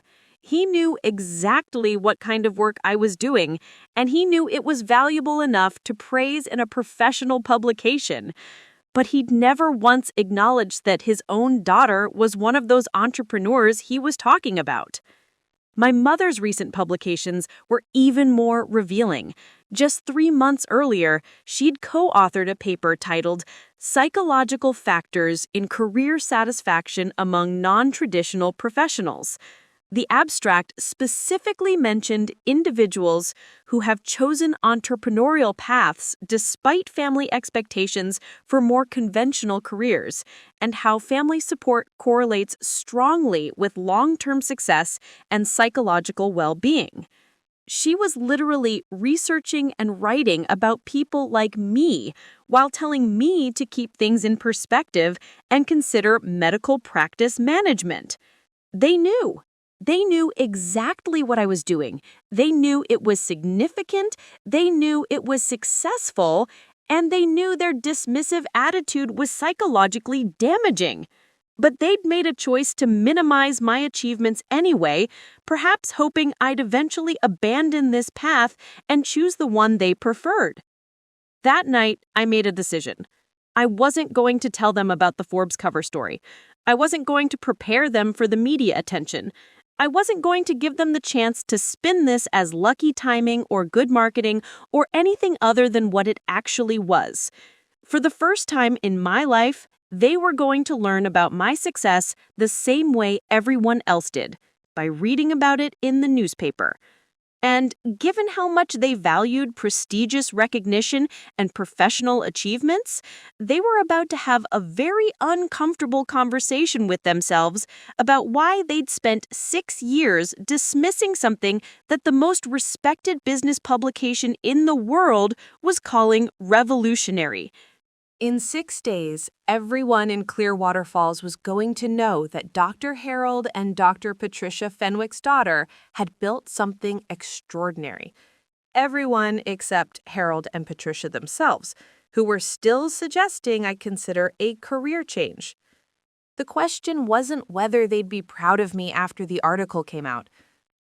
exactly what kind of work I was doing, and he knew it was valuable enough to praise in a professional publication. But he'd never once acknowledged that his own daughter was one of those entrepreneurs he was talking about. My mother's recent publications were even more revealing. Just 3 months earlier, she'd co-authored a paper titled "Psychological Factors in Career Satisfaction Among Non-Traditional Professionals." The abstract specifically mentioned individuals who have chosen entrepreneurial paths despite family expectations for more conventional careers, and how family support correlates strongly with long-term success and psychological well-being. She was literally researching and writing about people like me while telling me to keep things in perspective and consider medical practice management. They knew. They knew exactly what I was doing. They knew it was significant, they knew it was successful, and they knew their dismissive attitude was psychologically damaging. But they'd made a choice to minimize my achievements anyway, perhaps hoping I'd eventually abandon this path and choose the one they preferred. That night, I made a decision. I wasn't going to tell them about the Forbes cover story. I wasn't going to prepare them for the media attention. I wasn't going to give them the chance to spin this as lucky timing or good marketing or anything other than what it actually was. For the first time in my life, they were going to learn about my success the same way everyone else did, by reading about it in the newspaper. And given how much they valued prestigious recognition and professional achievements, they were about to have a very uncomfortable conversation with themselves about why they'd spent 6 years dismissing something that the most respected business publication in the world was calling revolutionary. In 6 days, everyone in Clearwater Falls was going to know that Dr. Harold and Dr. Patricia Fenwick's daughter had built something extraordinary. Everyone except Harold and Patricia themselves, who were still suggesting I consider a career change. The question wasn't whether they'd be proud of me after the article came out.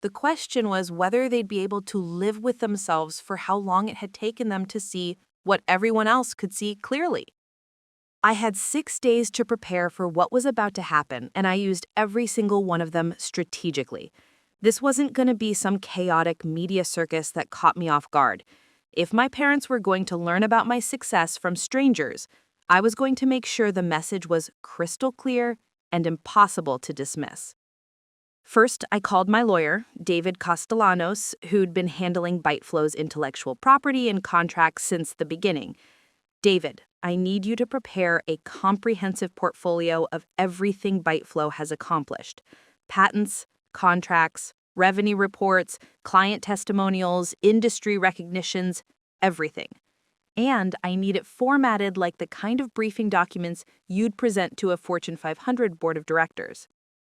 The question was whether they'd be able to live with themselves for how long it had taken them to see what everyone else could see clearly. I had 6 days to prepare for what was about to happen, and I used every single one of them strategically. This wasn't going to be some chaotic media circus that caught me off guard. If my parents were going to learn about my success from strangers, I was going to make sure the message was crystal clear and impossible to dismiss. First, I called my lawyer, David Castellanos, who'd been handling ByteFlow's intellectual property and contracts since the beginning. David, I need you to prepare a comprehensive portfolio of everything ByteFlow has accomplished. Patents, contracts, revenue reports, client testimonials, industry recognitions, everything. And I need it formatted like the kind of briefing documents you'd present to a Fortune 500 board of directors.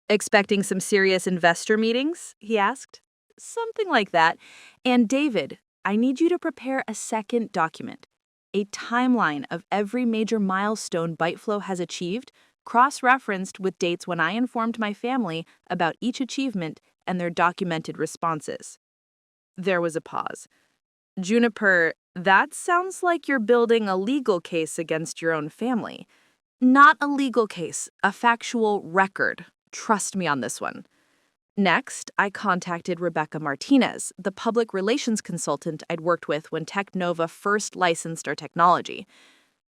Expecting some serious investor meetings? He asked. Something like that. And David, I need you to prepare a second document, a timeline of every major milestone ByteFlow has achieved, cross-referenced with dates when I informed my family about each achievement and their documented responses. There was a pause. Juniper, that sounds like you're building a legal case against your own family. Not a legal case, a factual record. Trust me on this one. Next, I contacted Rebecca Martinez, the public relations consultant I'd worked with when Technova first licensed our technology.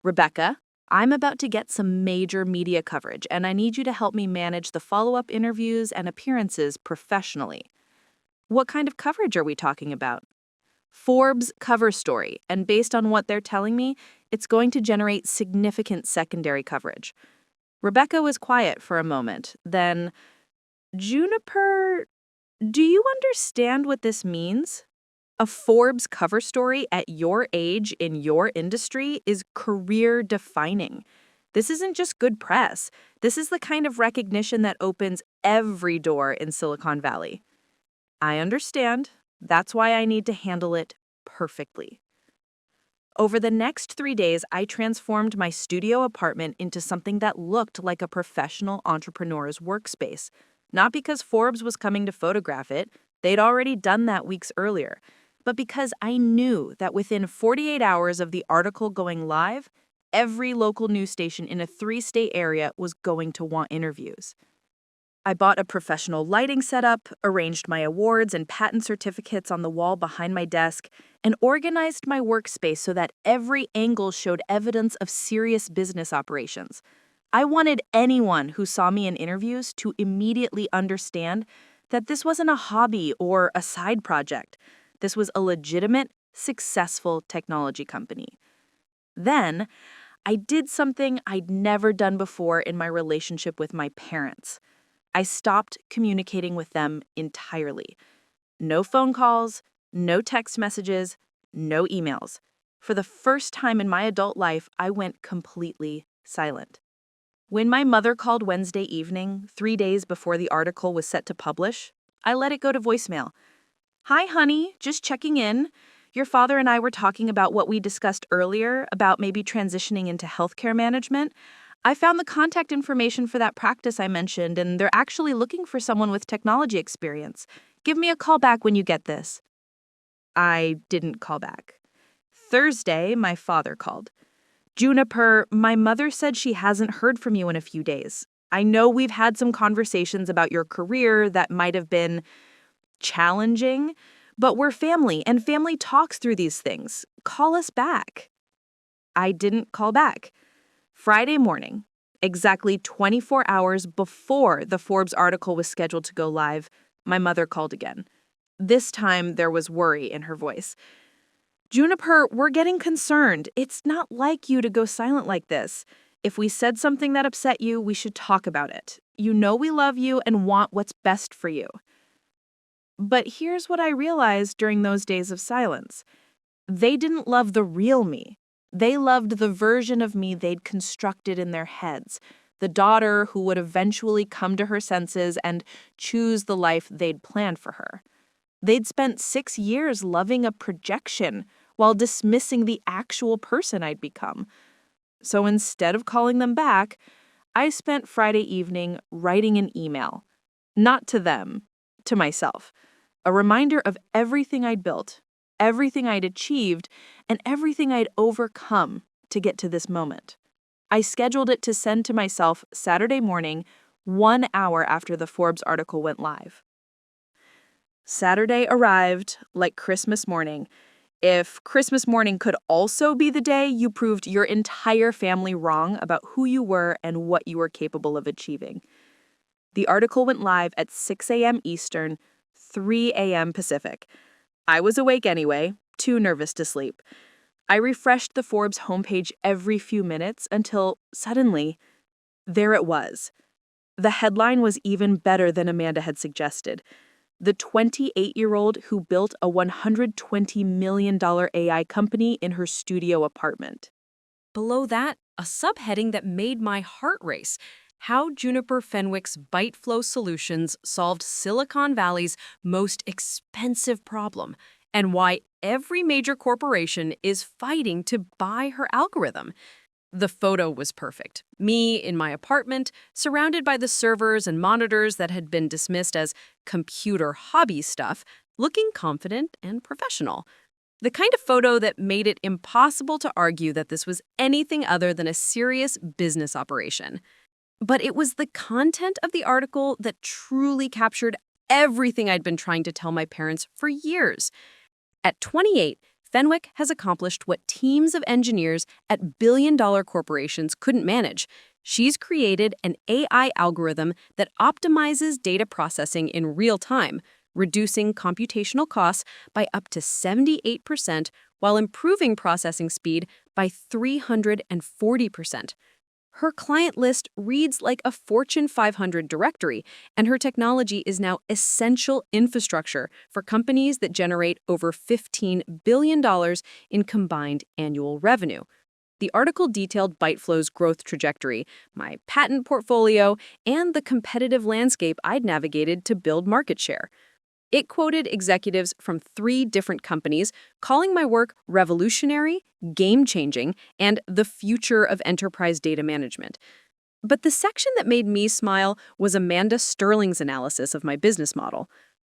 Rebecca, I'm about to get some major media coverage, and I need you to help me manage the follow-up interviews and appearances professionally. What kind of coverage are we talking about? Forbes cover story, and based on what they're telling me, it's going to generate significant secondary coverage. Rebecca was quiet for a moment, then, Juniper, do you understand what this means? A Forbes cover story at your age in your industry is career-defining. This isn't just good press. This is the kind of recognition that opens every door in Silicon Valley. I understand. That's why I need to handle it perfectly. Over the next 3 days, I transformed my studio apartment into something that looked like a professional entrepreneur's workspace. Not because Forbes was coming to photograph it, they'd already done that weeks earlier, but because I knew that within 48 hours of the article going live, every local news station in a 3-state area was going to want interviews. I bought a professional lighting setup, arranged my awards and patent certificates on the wall behind my desk, and organized my workspace so that every angle showed evidence of serious business operations. I wanted anyone who saw me in interviews to immediately understand that this wasn't a hobby or a side project. This was a legitimate, successful technology company. Then, I did something I'd never done before in my relationship with my parents. I stopped communicating with them entirely. No phone calls, no text messages, no emails. For the first time in my adult life, I went completely silent. When my mother called Wednesday evening, 3 days before the article was set to publish, I let it go to voicemail. Hi, honey, just checking in. Your father and I were talking about what we discussed earlier about maybe transitioning into healthcare management. I found the contact information for that practice I mentioned, and they're actually looking for someone with technology experience. Give me a call back when you get this. I didn't call back. Thursday, my father called. Juniper, my mother said she hasn't heard from you in a few days. I know we've had some conversations about your career that might have been challenging, but we're family, and family talks through these things. Call us back." I didn't call back. Friday morning, exactly 24 hours before the Forbes article was scheduled to go live, my mother called again. This time, there was worry in her voice. "Juniper, we're getting concerned. It's not like you to go silent like this. If we said something that upset you, we should talk about it. You know we love you and want what's best for you." But here's what I realized during those days of silence. They didn't love the real me. They loved the version of me they'd constructed in their heads, the daughter who would eventually come to her senses and choose the life they'd planned for her. They'd spent 6 years loving a projection while dismissing the actual person I'd become. So instead of calling them back, I spent Friday evening writing an email. Not to them, to myself. A reminder of everything I'd built, everything I'd achieved, and everything I'd overcome to get to this moment. I scheduled it to send to myself Saturday morning, 1 hour after the Forbes article went live. Saturday arrived like Christmas morning. If Christmas morning could also be the day you proved your entire family wrong about who you were and what you were capable of achieving. The article went live at 6 a.m. Eastern, 3 a.m. Pacific. I was awake anyway, too nervous to sleep. I refreshed the Forbes homepage every few minutes until, suddenly, there it was. The headline was even better than Amanda had suggested. The 28-year-old who built a $120 million AI company in her studio apartment. Below that, a subheading that made my heart race. How Juniper Fenwick's ByteFlow Solutions solved Silicon Valley's most expensive problem, and why every major corporation is fighting to buy her algorithm. The photo was perfect. Me in my apartment, surrounded by the servers and monitors that had been dismissed as computer hobby stuff, looking confident and professional. The kind of photo that made it impossible to argue that this was anything other than a serious business operation. But it was the content of the article that truly captured everything I'd been trying to tell my parents for years. At 28, Fenwick has accomplished what teams of engineers at billion-dollar corporations couldn't manage. She's created an AI algorithm that optimizes data processing in real time, reducing computational costs by up to 78% while improving processing speed by 340%. Her client list reads like a Fortune 500 directory, and her technology is now essential infrastructure for companies that generate over $15 billion in combined annual revenue. The article detailed ByteFlow's growth trajectory, my patent portfolio, and the competitive landscape I'd navigated to build market share. It quoted executives from 3 different companies, calling my work revolutionary, game-changing, and the future of enterprise data management. But the section that made me smile was Amanda Sterling's analysis of my business model.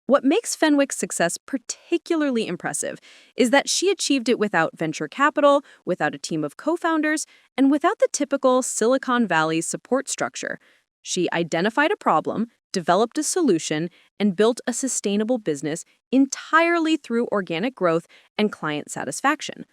What makes Fenwick's success particularly impressive is that she achieved it without venture capital, without a team of co-founders, and without the typical Silicon Valley support structure. She identified a problem, developed a solution, and built a sustainable business entirely through organic growth and client satisfaction.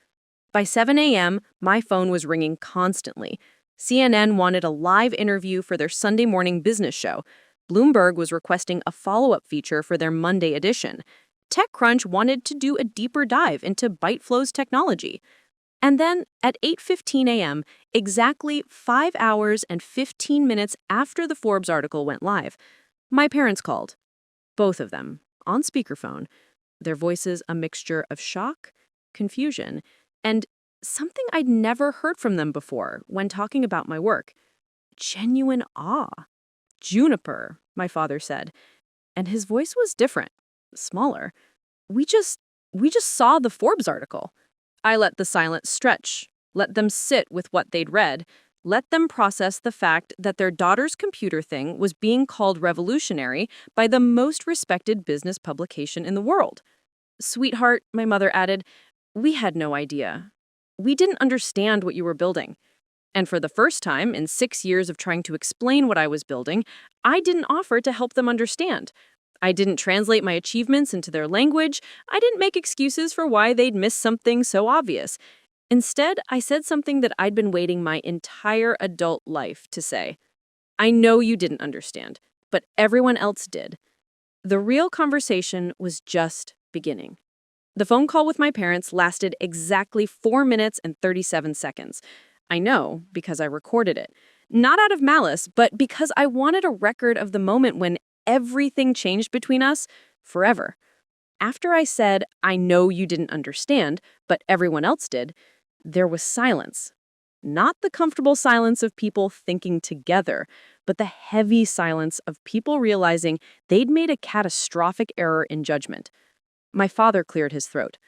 By 7 a.m., my phone was ringing constantly. CNN wanted a live interview for their Sunday morning business show. Bloomberg was requesting a follow-up feature for their Monday edition. TechCrunch wanted to do a deeper dive into ByteFlow's technology. And then, at 8:15 a.m., exactly 5 hours and 15 minutes after the Forbes article went live, my parents called. Both of them, on speakerphone, their voices a mixture of shock, confusion, and something I'd never heard from them before when talking about my work. Genuine awe. "Juniper," my father said, and his voice was different, smaller. We just saw the Forbes article." I let the silence stretch, let them sit with what they'd read, let them process the fact that their daughter's computer thing was being called revolutionary by the most respected business publication in the world. "Sweetheart," my mother added, "we had no idea. we didn't understand what you were building. And for the first time in 6 years of trying to explain what I was building, I didn't offer to help them understand. I didn't translate my achievements into their language. I didn't make excuses for why they'd missed something so obvious. Instead, I said something that I'd been waiting my entire adult life to say. I know you didn't understand, but everyone else did. The real conversation was just beginning. The phone call with my parents lasted exactly 4 minutes and 37 seconds. I know because I recorded it. Not out of malice, but because I wanted a record of the moment when everything changed between us forever. After I said, I know you didn't understand, but everyone else did, there was silence. Not the comfortable silence of people thinking together, but the heavy silence of people realizing they'd made a catastrophic error in judgment. My father cleared his throat.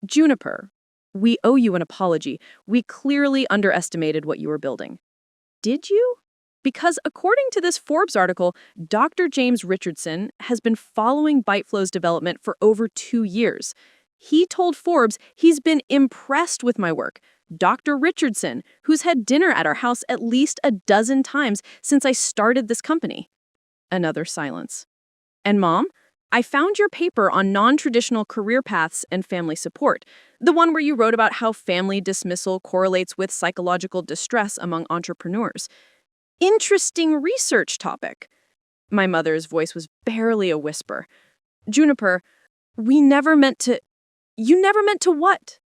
Juniper, we owe you an apology. We clearly underestimated what you were building. Did you? Because according to this Forbes article, Dr. James Richardson has been following ByteFlow's development for over 2 years. He told Forbes he's been impressed with my work. Dr. Richardson, who's had dinner at our house at least a dozen times since I started this company. Another silence. And Mom, I found your paper on non-traditional career paths and family support, the one where you wrote about how family dismissal correlates with psychological distress among entrepreneurs. Interesting research topic. My mother's voice was barely a whisper. Juniper, we never meant to... You never meant to what?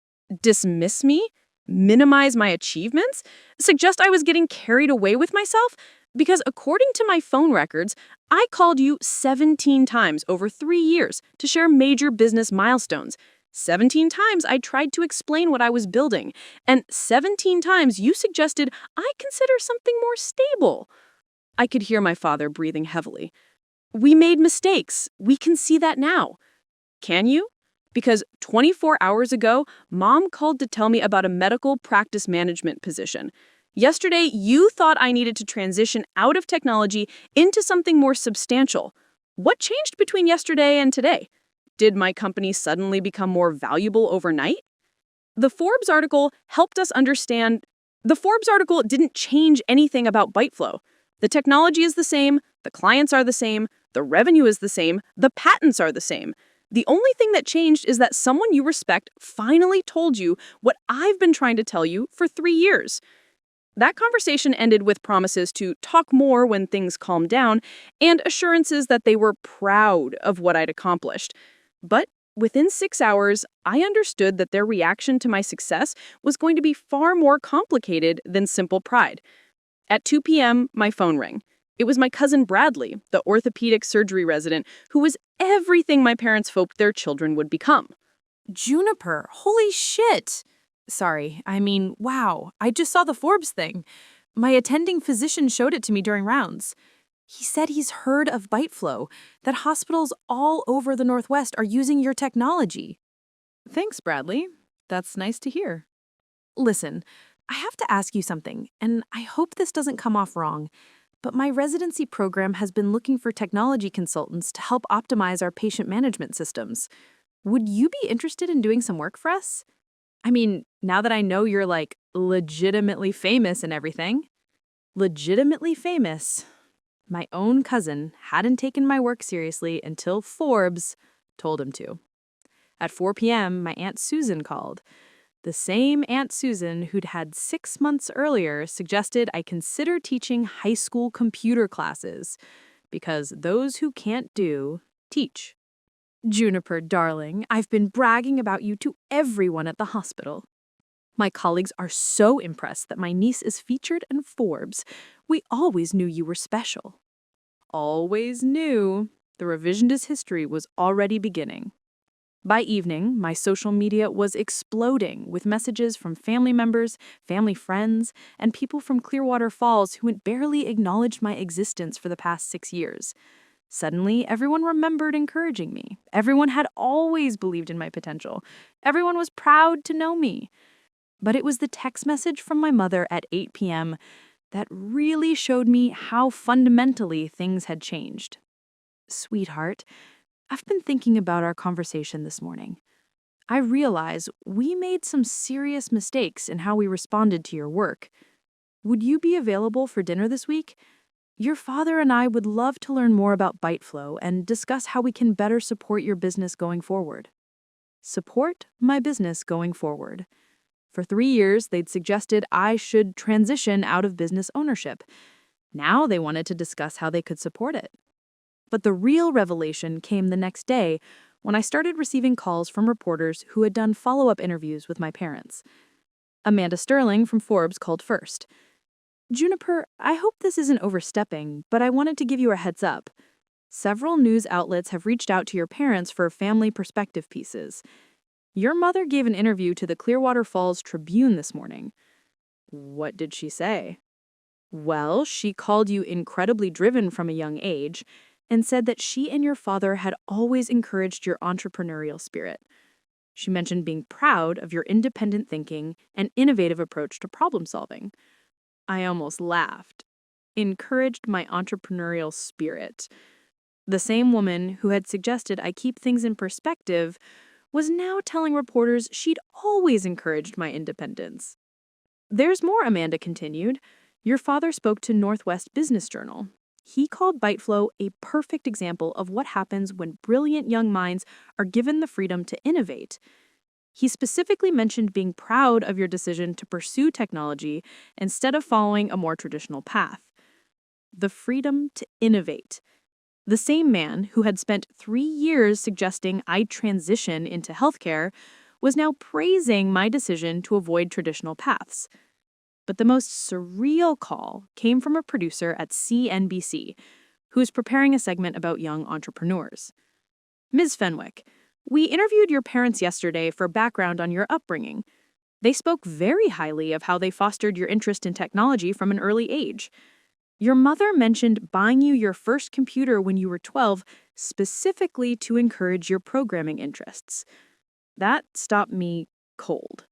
Dismiss me? Minimize my achievements? Suggest I was getting carried away with myself? Because according to my phone records, I called you 17 times over 3 years to share major business milestones. 17 times I tried to explain what I was building, and 17 times you suggested I consider something more stable. I could hear my father breathing heavily. We made mistakes. We can see that now. Can you? Because 24 hours ago, Mom called to tell me about a medical practice management position. Yesterday, you thought I needed to transition out of technology into something more substantial. What changed between yesterday and today? Did my company suddenly become more valuable overnight? The Forbes article helped us understand. The Forbes article didn't change anything about ByteFlow. The technology is the same, the clients are the same, the revenue is the same, the patents are the same. The only thing that changed is that someone you respect finally told you what I've been trying to tell you for 3 years. That conversation ended with promises to talk more when things calmed down and assurances that they were proud of what I'd accomplished. But within 6 hours, I understood that their reaction to my success was going to be far more complicated than simple pride. At 2 p.m., my phone rang. It was my cousin Bradley, the orthopedic surgery resident, who was everything my parents hoped their children would become. Juniper, holy shit! Sorry, wow, I just saw the Forbes thing. My attending physician showed it to me during rounds. He said he's heard of ByteFlow, that hospitals all over the Northwest are using your technology. Thanks, Bradley. That's nice to hear. Listen, I have to ask you something, and I hope this doesn't come off wrong, but my residency program has been looking for technology consultants to help optimize our patient management systems. Would you be interested in doing some work for us? Now that I know you're, legitimately famous and everything. Legitimately famous. My own cousin hadn't taken my work seriously until Forbes told him to. At 4 p.m., my Aunt Susan called. The same Aunt Susan who'd had 6 months earlier suggested I consider teaching high school computer classes, because those who can't do, teach. Juniper, darling, I've been bragging about you to everyone at the hospital. My colleagues are so impressed that my niece is featured in Forbes. We always knew you were special. Always knew. The revisionist history was already beginning. By evening, my social media was exploding with messages from family members, family friends, and people from Clearwater Falls who had barely acknowledged my existence for the past 6 years. Suddenly, everyone remembered encouraging me. Everyone had always believed in my potential. Everyone was proud to know me. But it was the text message from my mother at 8 p.m. that really showed me how fundamentally things had changed. Sweetheart, I've been thinking about our conversation this morning. I realize we made some serious mistakes in how we responded to your work. Would you be available for dinner this week? Your father and I would love to learn more about ByteFlow and discuss how we can better support your business going forward. Support my business going forward. For 3 years, they'd suggested I should transition out of business ownership. Now they wanted to discuss how they could support it. But the real revelation came the next day when I started receiving calls from reporters who had done follow-up interviews with my parents. Amanda Sterling from Forbes called first. Juniper, I hope this isn't overstepping, but I wanted to give you a heads up. Several news outlets have reached out to your parents for family perspective pieces. Your mother gave an interview to the Clearwater Falls Tribune this morning. What did she say? Well, she called you incredibly driven from a young age and said that she and your father had always encouraged your entrepreneurial spirit. She mentioned being proud of your independent thinking and innovative approach to problem solving. I almost laughed. Encouraged my entrepreneurial spirit. The same woman who had suggested I keep things in perspective was now telling reporters she'd always encouraged my independence. There's more, Amanda continued. Your father spoke to Northwest Business Journal. He called ByteFlow a perfect example of what happens when brilliant young minds are given the freedom to innovate. He specifically mentioned being proud of your decision to pursue technology instead of following a more traditional path. The freedom to innovate. The same man who had spent 3 years suggesting I transition into healthcare was now praising my decision to avoid traditional paths. But the most surreal call came from a producer at CNBC who is preparing a segment about young entrepreneurs. Ms. Fenwick, we interviewed your parents yesterday for background on your upbringing. They spoke very highly of how they fostered your interest in technology from an early age. Your mother mentioned buying you your first computer when you were 12 specifically to encourage your programming interests. That stopped me cold.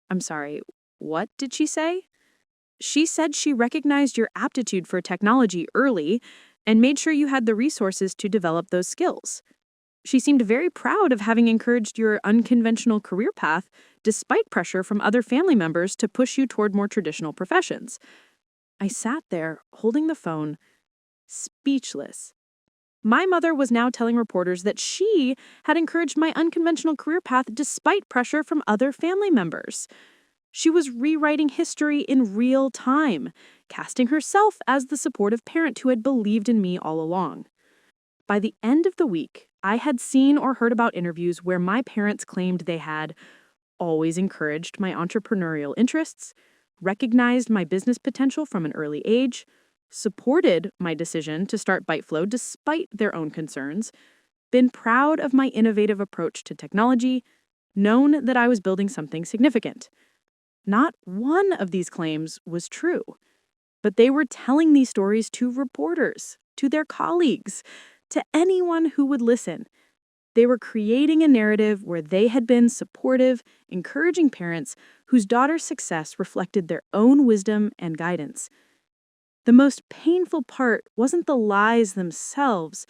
I'm sorry, what did she say? She said she recognized your aptitude for technology early and made sure you had the resources to develop those skills. She seemed very proud of having encouraged your unconventional career path despite pressure from other family members to push you toward more traditional professions. I sat there, holding the phone, speechless. My mother was now telling reporters that she had encouraged my unconventional career path despite pressure from other family members. She was rewriting history in real time, casting herself as the supportive parent who had believed in me all along. By the end of the week, I had seen or heard about interviews where my parents claimed they had always encouraged my entrepreneurial interests, recognized my business potential from an early age, supported my decision to start ByteFlow despite their own concerns, been proud of my innovative approach to technology, known that I was building something significant. Not one of these claims was true, but they were telling these stories to reporters, to their colleagues, to anyone who would listen. They were creating a narrative where they had been supportive, encouraging parents whose daughter's success reflected their own wisdom and guidance. The most painful part wasn't the lies themselves.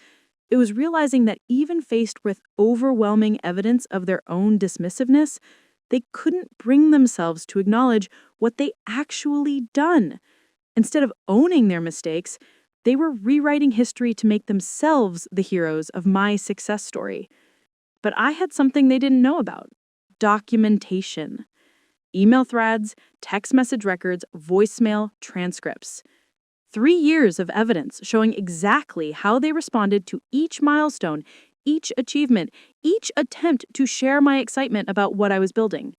It was realizing that even faced with overwhelming evidence of their own dismissiveness, they couldn't bring themselves to acknowledge what they actually done. Instead of owning their mistakes, they were rewriting history to make themselves the heroes of my success story. But I had something they didn't know about: documentation. Email threads, text message records, voicemail, transcripts. 3 years of evidence showing exactly how they responded to each milestone, each achievement, each attempt to share my excitement about what I was building.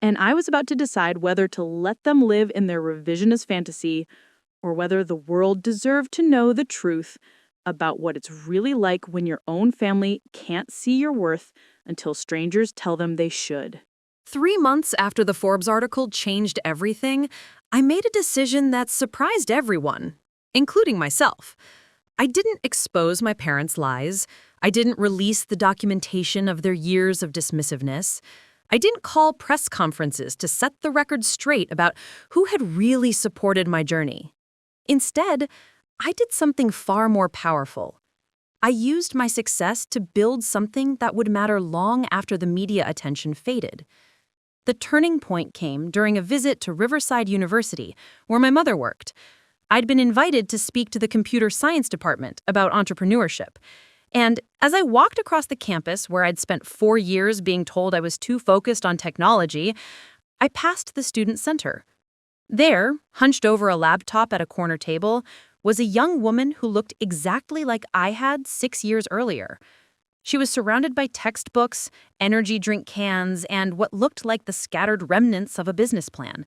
And I was about to decide whether to let them live in their revisionist fantasy or whether the world deserved to know the truth about what it's really like when your own family can't see your worth until strangers tell them they should. 3 months after the Forbes article changed everything, I made a decision that surprised everyone, including myself. I didn't expose my parents' lies. I didn't release the documentation of their years of dismissiveness. I didn't call press conferences to set the record straight about who had really supported my journey. Instead, I did something far more powerful. I used my success to build something that would matter long after the media attention faded. The turning point came during a visit to Riverside University, where my mother worked. I'd been invited to speak to the computer science department about entrepreneurship. And as I walked across the campus where I'd spent 4 years being told I was too focused on technology, I passed the student center. There, hunched over a laptop at a corner table, was a young woman who looked exactly like I had 6 years earlier. She was surrounded by textbooks, energy drink cans, and what looked like the scattered remnants of a business plan.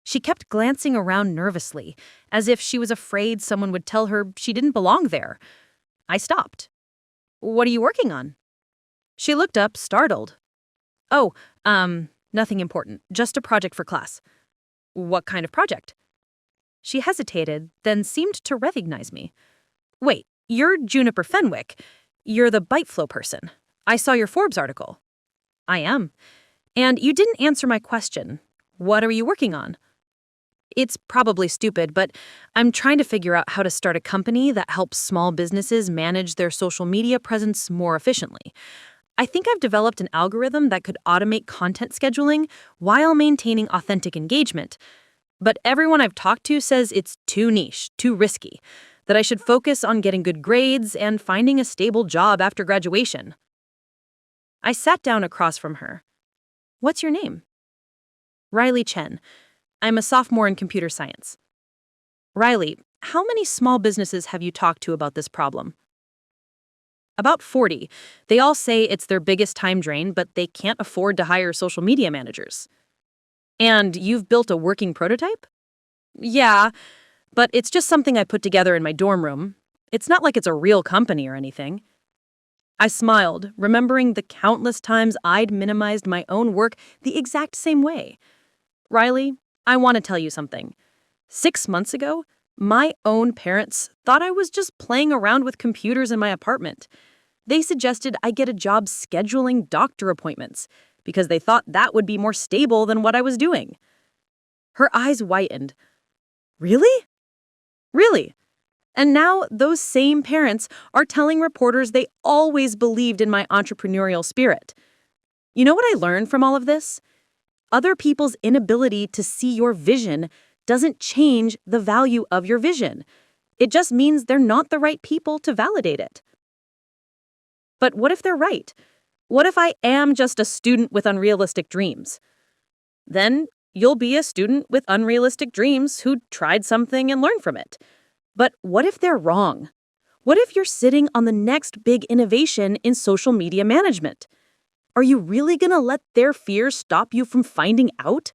She kept glancing around nervously, as if she was afraid someone would tell her she didn't belong there. I stopped. "What are you working on?" She looked up, startled. "Oh, nothing important. Just a project for class." "What kind of project?" She hesitated, then seemed to recognize me. "Wait, you're Juniper Fenwick. You're the ByteFlow person. I saw your Forbes article." "I am. And you didn't answer my question. What are you working on?" "It's probably stupid, but I'm trying to figure out how to start a company that helps small businesses manage their social media presence more efficiently. I think I've developed an algorithm that could automate content scheduling while maintaining authentic engagement. But everyone I've talked to says it's too niche, too risky, that I should focus on getting good grades and finding a stable job after graduation." I sat down across from her. "What's your name?" "Riley Chen. I'm a sophomore in computer science." "Riley, how many small businesses have you talked to about this problem?" "About 40. They all say it's their biggest time drain, but they can't afford to hire social media managers." "And you've built a working prototype?" "Yeah, but it's just something I put together in my dorm room. It's not like it's a real company or anything." I smiled, remembering the countless times I'd minimized my own work the exact same way. "Riley, I want to tell you something. 6 months ago, my own parents thought I was just playing around with computers in my apartment. They suggested I get a job scheduling doctor appointments because they thought that would be more stable than what I was doing." Her eyes widened. "Really? Really? And now those same parents are telling reporters they always believed in my entrepreneurial spirit. You know what I learned from all of this? Other people's inability to see your vision doesn't change the value of your vision. It just means they're not the right people to validate it." But what if they're right? What if I am just a student with unrealistic dreams? Then you'll be a student with unrealistic dreams who tried something and learned from it. But what if they're wrong? What if you're sitting on the next big innovation in social media management? Are you really going to let their fears stop you from finding out?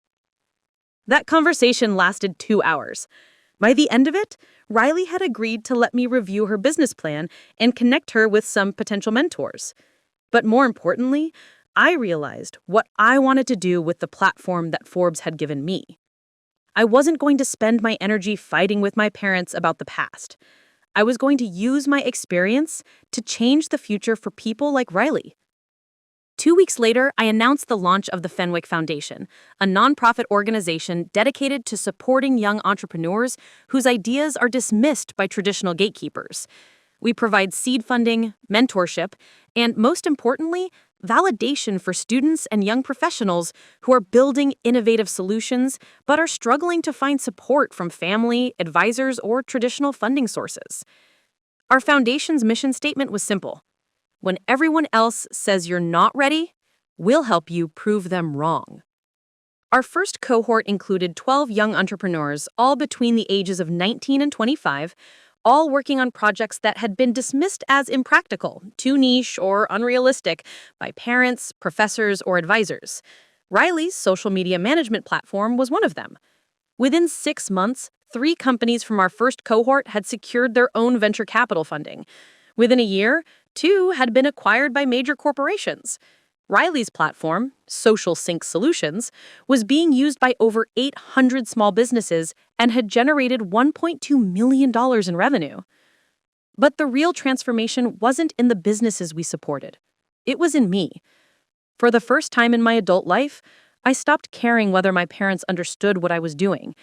That conversation lasted 2 hours. By the end of it, Riley had agreed to let me review her business plan and connect her with some potential mentors. But more importantly, I realized what I wanted to do with the platform that Forbes had given me. I wasn't going to spend my energy fighting with my parents about the past. I was going to use my experience to change the future for people like Riley. 2 weeks later, I announced the launch of the Fenwick Foundation, a nonprofit organization dedicated to supporting young entrepreneurs whose ideas are dismissed by traditional gatekeepers. We provide seed funding, mentorship, and most importantly, validation for students and young professionals who are building innovative solutions but are struggling to find support from family, advisors, or traditional funding sources. Our foundation's mission statement was simple. When everyone else says you're not ready, we'll help you prove them wrong. Our first cohort included 12 young entrepreneurs, all between the ages of 19 and 25, all working on projects that had been dismissed as impractical, too niche, or unrealistic by parents, professors, or advisors. Riley's social media management platform was one of them. Within 6 months, 3 companies from our first cohort had secured their own venture capital funding. Within a year, 2 had been acquired by major corporations. Riley's platform, Social Sync Solutions, was being used by over 800 small businesses and had generated $1.2 million in revenue. But the real transformation wasn't in the businesses we supported. It was in me. For the first time in my adult life, I stopped caring whether my parents understood what I was doing.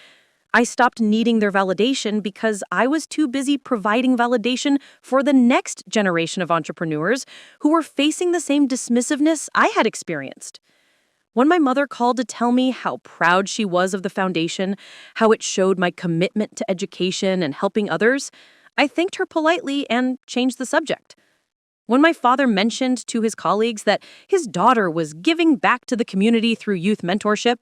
I stopped needing their validation because I was too busy providing validation for the next generation of entrepreneurs who were facing the same dismissiveness I had experienced. When my mother called to tell me how proud she was of the foundation, how it showed my commitment to education and helping others, I thanked her politely and changed the subject. When my father mentioned to his colleagues that his daughter was giving back to the community through youth mentorship,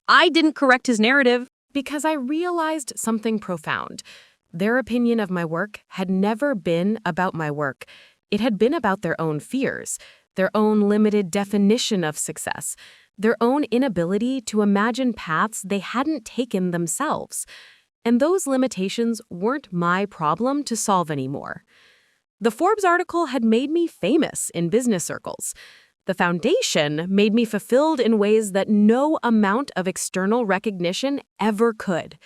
I didn't correct his narrative because I realized something profound. Their opinion of my work had never been about my work. It had been about their own fears, their own limited definition of success, their own inability to imagine paths they hadn't taken themselves. And those limitations weren't my problem to solve anymore. The Forbes article had made me famous in business circles. The foundation made me fulfilled in ways that no amount of external recognition ever could.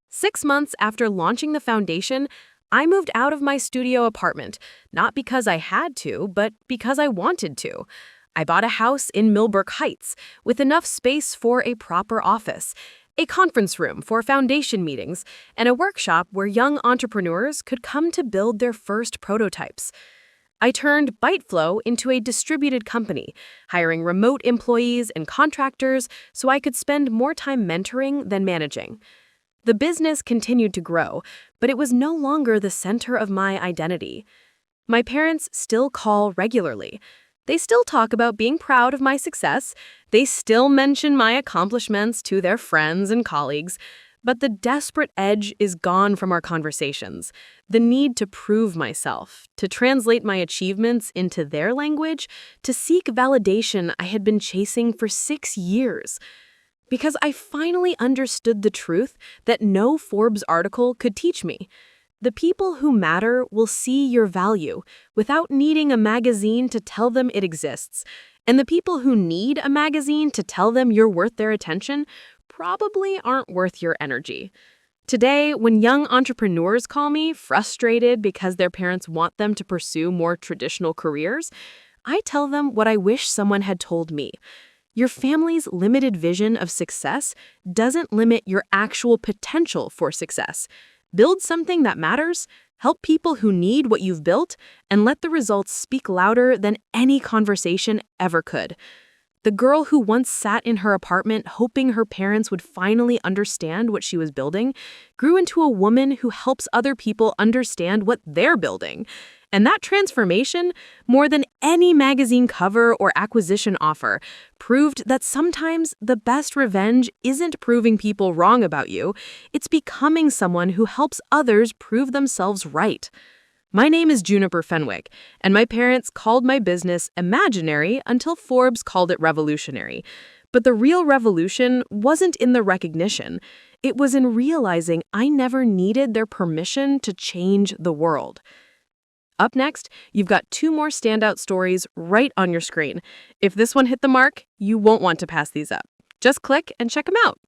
6 months after launching the foundation, I moved out of my studio apartment, not because I had to, but because I wanted to. I bought a house in Millbrook Heights with enough space for a proper office, a conference room for foundation meetings, and a workshop where young entrepreneurs could come to build their first prototypes. I turned ByteFlow into a distributed company, hiring remote employees and contractors so I could spend more time mentoring than managing. The business continued to grow, but it was no longer the center of my identity. My parents still call regularly. They still talk about being proud of my success. They still mention my accomplishments to their friends and colleagues. But the desperate edge is gone from our conversations. The need to prove myself, to translate my achievements into their language, to seek validation I had been chasing for 6 years. Because I finally understood the truth that no Forbes article could teach me. The people who matter will see your value without needing a magazine to tell them it exists. And the people who need a magazine to tell them you're worth their attention probably aren't worth your energy. Today, when young entrepreneurs call me frustrated because their parents want them to pursue more traditional careers, I tell them what I wish someone had told me. Your family's limited vision of success doesn't limit your actual potential for success. Build something that matters, help people who need what you've built, and let the results speak louder than any conversation ever could. The girl who once sat in her apartment hoping her parents would finally understand what she was building grew into a woman who helps other people understand what they're building. And that transformation, more than any magazine cover or acquisition offer, proved that sometimes the best revenge isn't proving people wrong about you, it's becoming someone who helps others prove themselves right. My name is Juniper Fenwick, and my parents called my business imaginary until Forbes called it revolutionary. But the real revolution wasn't in the recognition. It was in realizing I never needed their permission to change the world. Up next, you've got 2 more standout stories right on your screen. If this one hit the mark, you won't want to pass these up. Just click and check them out.